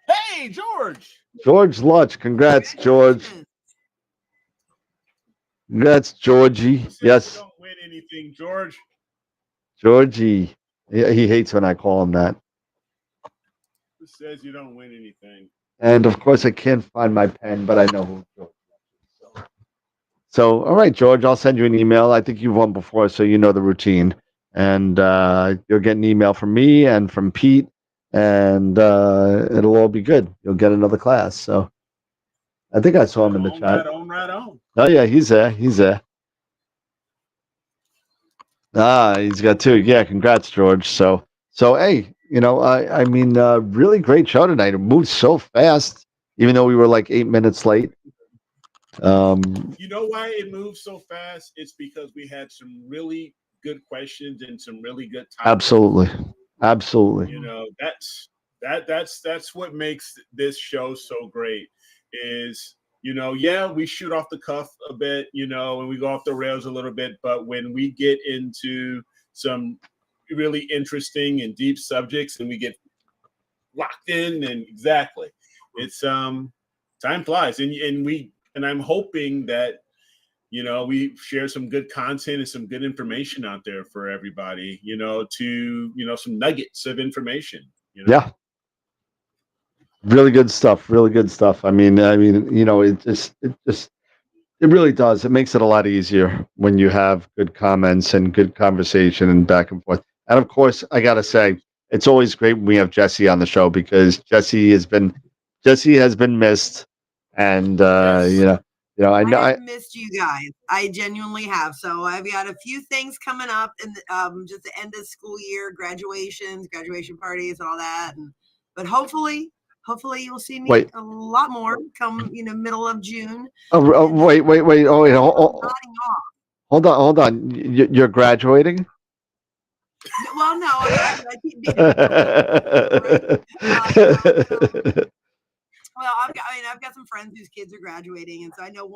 Hey, George. George Lutch. Congrats, George. Congrats, Georgie. Who says Yes, you don't win anything, George? Georgie. He hates when I call him that. Who says you don't win anything? And of course, I can't find my pen, but I know who George is. So, all right, George, I'll send you an email. I think you've won before, so you know the routine. And you'll get an email from me and from Pete, and it'll all be good. You'll get another class. So, I think I saw him in the chat. Right on. Oh yeah, he's there. He's there. He's got two. Yeah, congrats, George. So hey, I mean, really great show tonight. It moved so fast, even though we were like 8 minutes late. You know why it moved so fast? It's because we had some really good questions and some really good topics. Absolutely. You know, that's what makes this show so great. Is we shoot off the cuff a bit, and we go off the rails a little bit, but when we get into some really interesting and deep subjects and we get locked in, and exactly, it's time flies, and I'm hoping that we share some good content and some good information out there for everybody, some nuggets of information. Yeah. Really good stuff. I mean, it really does. It makes it a lot easier when you have good comments and good conversation and back and forth. And of course, I gotta say, it's always great when we have Jesse on the show because Jesse has been missed, and Yes. I know I've missed you guys. I genuinely have. So I've got a few things coming up in just the end of school year, graduation parties, and all that. But hopefully you'll see me a lot more come middle of June. Wait. Nodding off. Hold on. You're graduating? Well, no, I keep being right? Well, I've got some friends whose kids are graduating, and so I know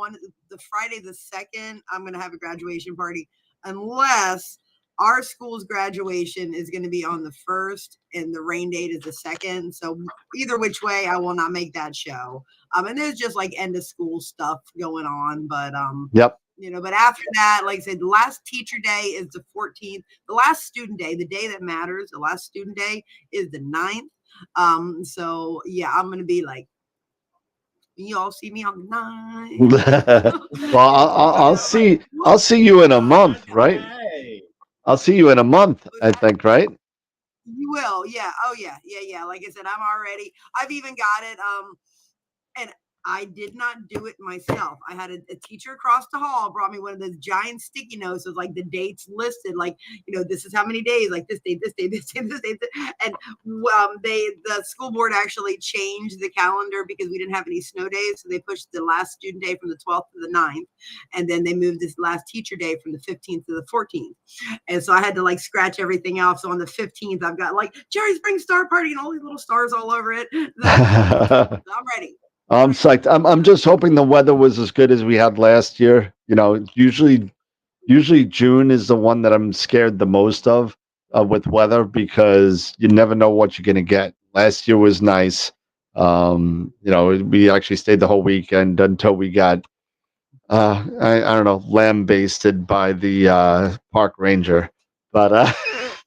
the Friday the 2nd, I'm going to have a graduation party, unless our school's graduation is going to be on the 1st and the rain date is the 2nd. So either which way, I will not make that show. And there's just like end of school stuff going on, but yep. But after that, like I said, the last teacher day is the 14th. The last student day, the day that matters, the last student day is the 9th. So yeah, I'm going to be like, you all see me on the 9th. Well, I'll see you in a month, right? I'll see you in a month, I think, right? You will, yeah. Oh yeah. Like I said, I've even got it. And I did not do it myself. I had a teacher across the hall brought me one of those giant sticky notes with like the dates listed, like, this is how many days, like this date, this date, this date, this date. And the school board actually changed the calendar because we didn't have any snow days. So they pushed the last student day from the 12th to the 9th. And then they moved this last teacher day from the 15th to the 14th. And so I had to like scratch everything off. So on the 15th, I've got like Jerry Spring Star Party and all these little stars all over it. So I'm ready. I'm psyched. I'm just hoping the weather was as good as we had last year. Usually June is the one that I'm scared the most of with weather because you never know what you're gonna get. Last year was nice. We actually stayed the whole weekend until we got I don't know, lambasted by the park ranger. But oh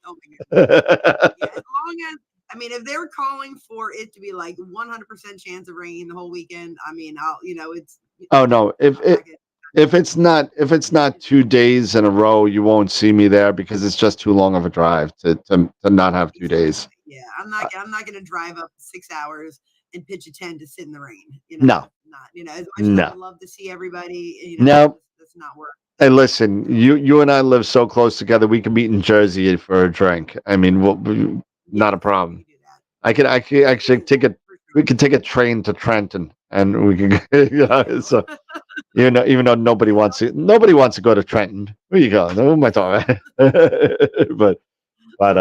my God. Yeah, as long as if they're calling for it to be like 100% chance of rain the whole weekend, I'll, it's. Oh no! if it's not 2 days in a row, you won't see me there because it's just too long of a drive to not have 2 days. Yeah, I'm not gonna drive up 6 hours and pitch a tent to sit in the rain. No, Not as much as I no, would love to see everybody. no. That's not work. Hey, listen, you and I live so close together. We can meet in Jersey for a drink. I mean, not a Yes, we problem. can do that. I could actually take a For we sure. could take a train to Trenton, and we can. So even though nobody wants to go to Trenton. Where you go? Who am I talking about? But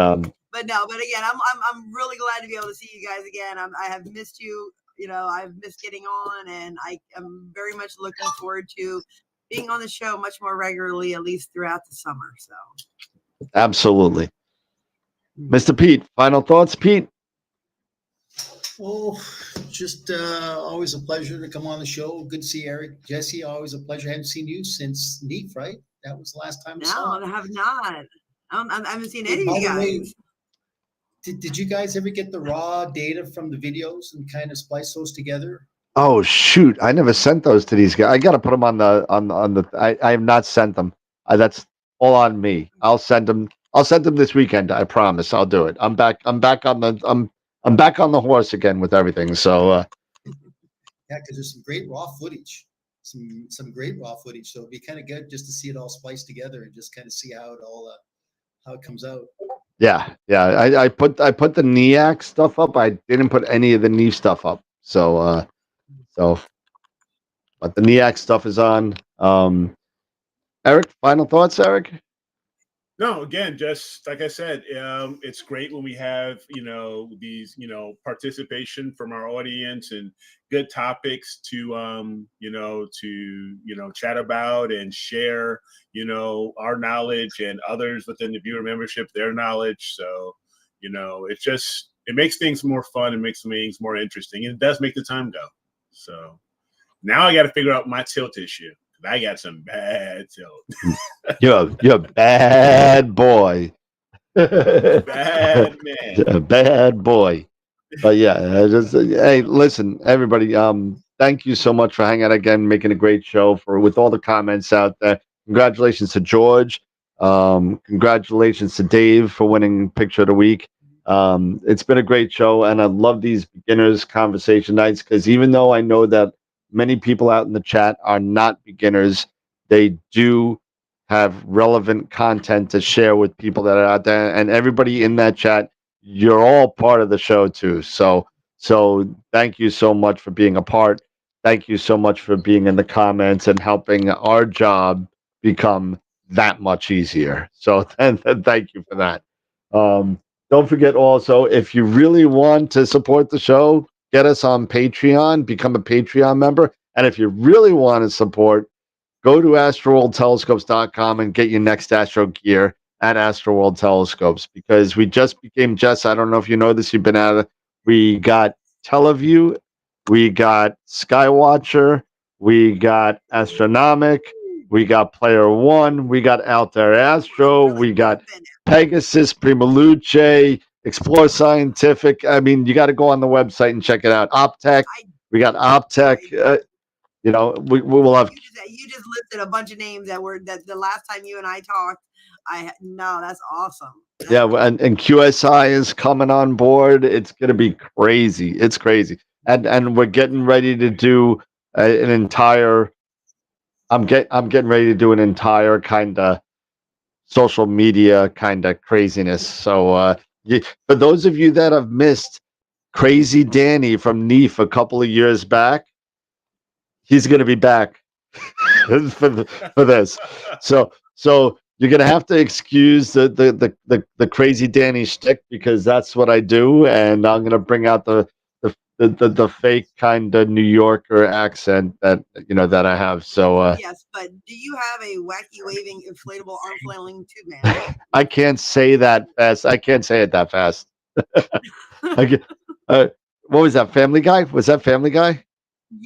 again, I'm really glad to be able to see you guys again. I have missed you. I've missed getting on, and I am very much looking forward to being on the show much more regularly, at least throughout the summer. So, Absolutely, Mr. Pete. Final thoughts, Pete. Oh, just always a pleasure to come on the show. Good to see Eric, Jesse. Always a pleasure. I haven't seen you since Neef, right? That was the last time I saw. no, I have not. I haven't seen any By of you the way, guys. did you guys ever get the raw data from the videos and kind of splice those together? Oh shoot! I never sent those to these guys. I got to put them on the. I have not sent them. That's all on me. I'll send them. I'll send them this weekend. I promise. I'll do it. I'm back. I'm back on the horse again with everything. So Yeah, because there's some great raw footage. Some great raw footage. So it'd be kind of good just to see it all spliced together and just kind of see how it all how it comes out. yeah. I put the NEAC stuff up. I didn't put any of the knee stuff up. So but the NEAC stuff is on. Eric, final thoughts, Eric? No, again, just like I said, it's great when we have these participation from our audience and good topics to chat about and share our knowledge and others within the viewer membership their knowledge. So it makes things more fun and makes things more interesting, and it does make the time go. So now I got to figure out my tilt issue. I got some bad tilt. You're a bad boy. Bad man. A bad boy. But yeah, hey, listen, everybody. Thank you so much for hanging out again, making a great show with all the comments out there. Congratulations to George. Congratulations to Dave for winning Picture of the Week. It's been a great show, and I love these beginners conversation nights because even though I know that many people out in the chat are not beginners, they do have relevant content to share with people that are out there, and everybody in that chat, you're all part of the show too. So thank you so much for being a part. Thank you so much for being in the comments and helping our job become that much easier. So thank you for that. Don't forget also, if you really want to support the show, get us on Patreon, become a Patreon member. And if you really want to support, go to astroworldtelescopes.com and get your next astro gear at AstroWorld Telescopes, because we just became, Jess, I don't know if you know this, you've been at it. We got Teleview, we got Skywatcher, we got Astronomic, we got Player One, we got Out There Astro, we got Pegasus, Prima Luce, Explore Scientific. I mean, you got to go on the website and check it out. Optech, we got Optech. We will have. You just listed a bunch of names that the last time you and I talked. No, that's awesome. Yeah, and QSI is coming on board. It's going to be crazy. It's crazy, and we're getting ready to do an entire. I'm getting ready to do an entire kind of social media kind of craziness. So for those of you that have missed Crazy Danny from Neef a couple of years back, he's going to be back for this. So you're going to have to excuse the Crazy Danny shtick, because that's what I do, and I'm going to bring out the fake kind of New Yorker accent that I have. So yes, but do you have a wacky waving inflatable arm flailing tube man? I can't say that fast. I can't say it that fast. What was that? Family Guy? Was that Family Guy?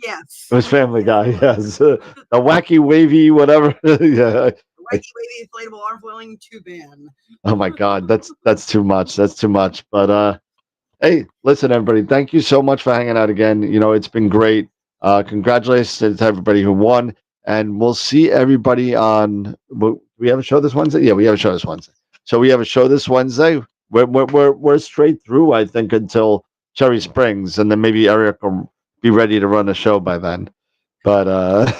Yes. It was Family Guy. Yes. The wacky wavy whatever. Yeah. Wacky wavy inflatable arm flailing tube man. Oh my God, that's too much. That's too much. But hey, listen, everybody. Thank you so much for hanging out again. It's been great. Congratulations to everybody who won. and we'll see everybody on. We have a show this Wednesday. Yeah, we have a show this Wednesday. So we have a show this Wednesday. We're straight through, I think, until Cherry Springs, and then maybe Eric will be ready to run a show by then. But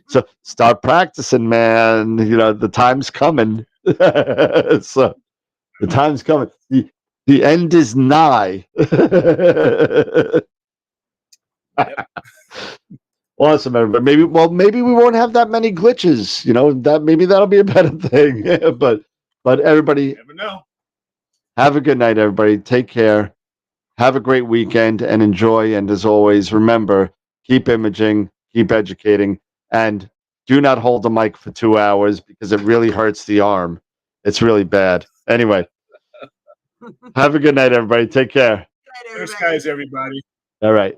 so start practicing, man. You know the time's coming. So the time's coming. The end is nigh. Awesome, everybody. Maybe we won't have that many glitches. You know that maybe that'll be a better thing. but everybody, Never know. have a good night, everybody. Take care. Have a great weekend and enjoy. And as always, remember, keep imaging, keep educating, and do not hold the mic for 2 hours because it really hurts the arm. It's really bad. Anyway, have a good night, everybody. Take care. Good night, Clear everybody. skies, everybody. All right.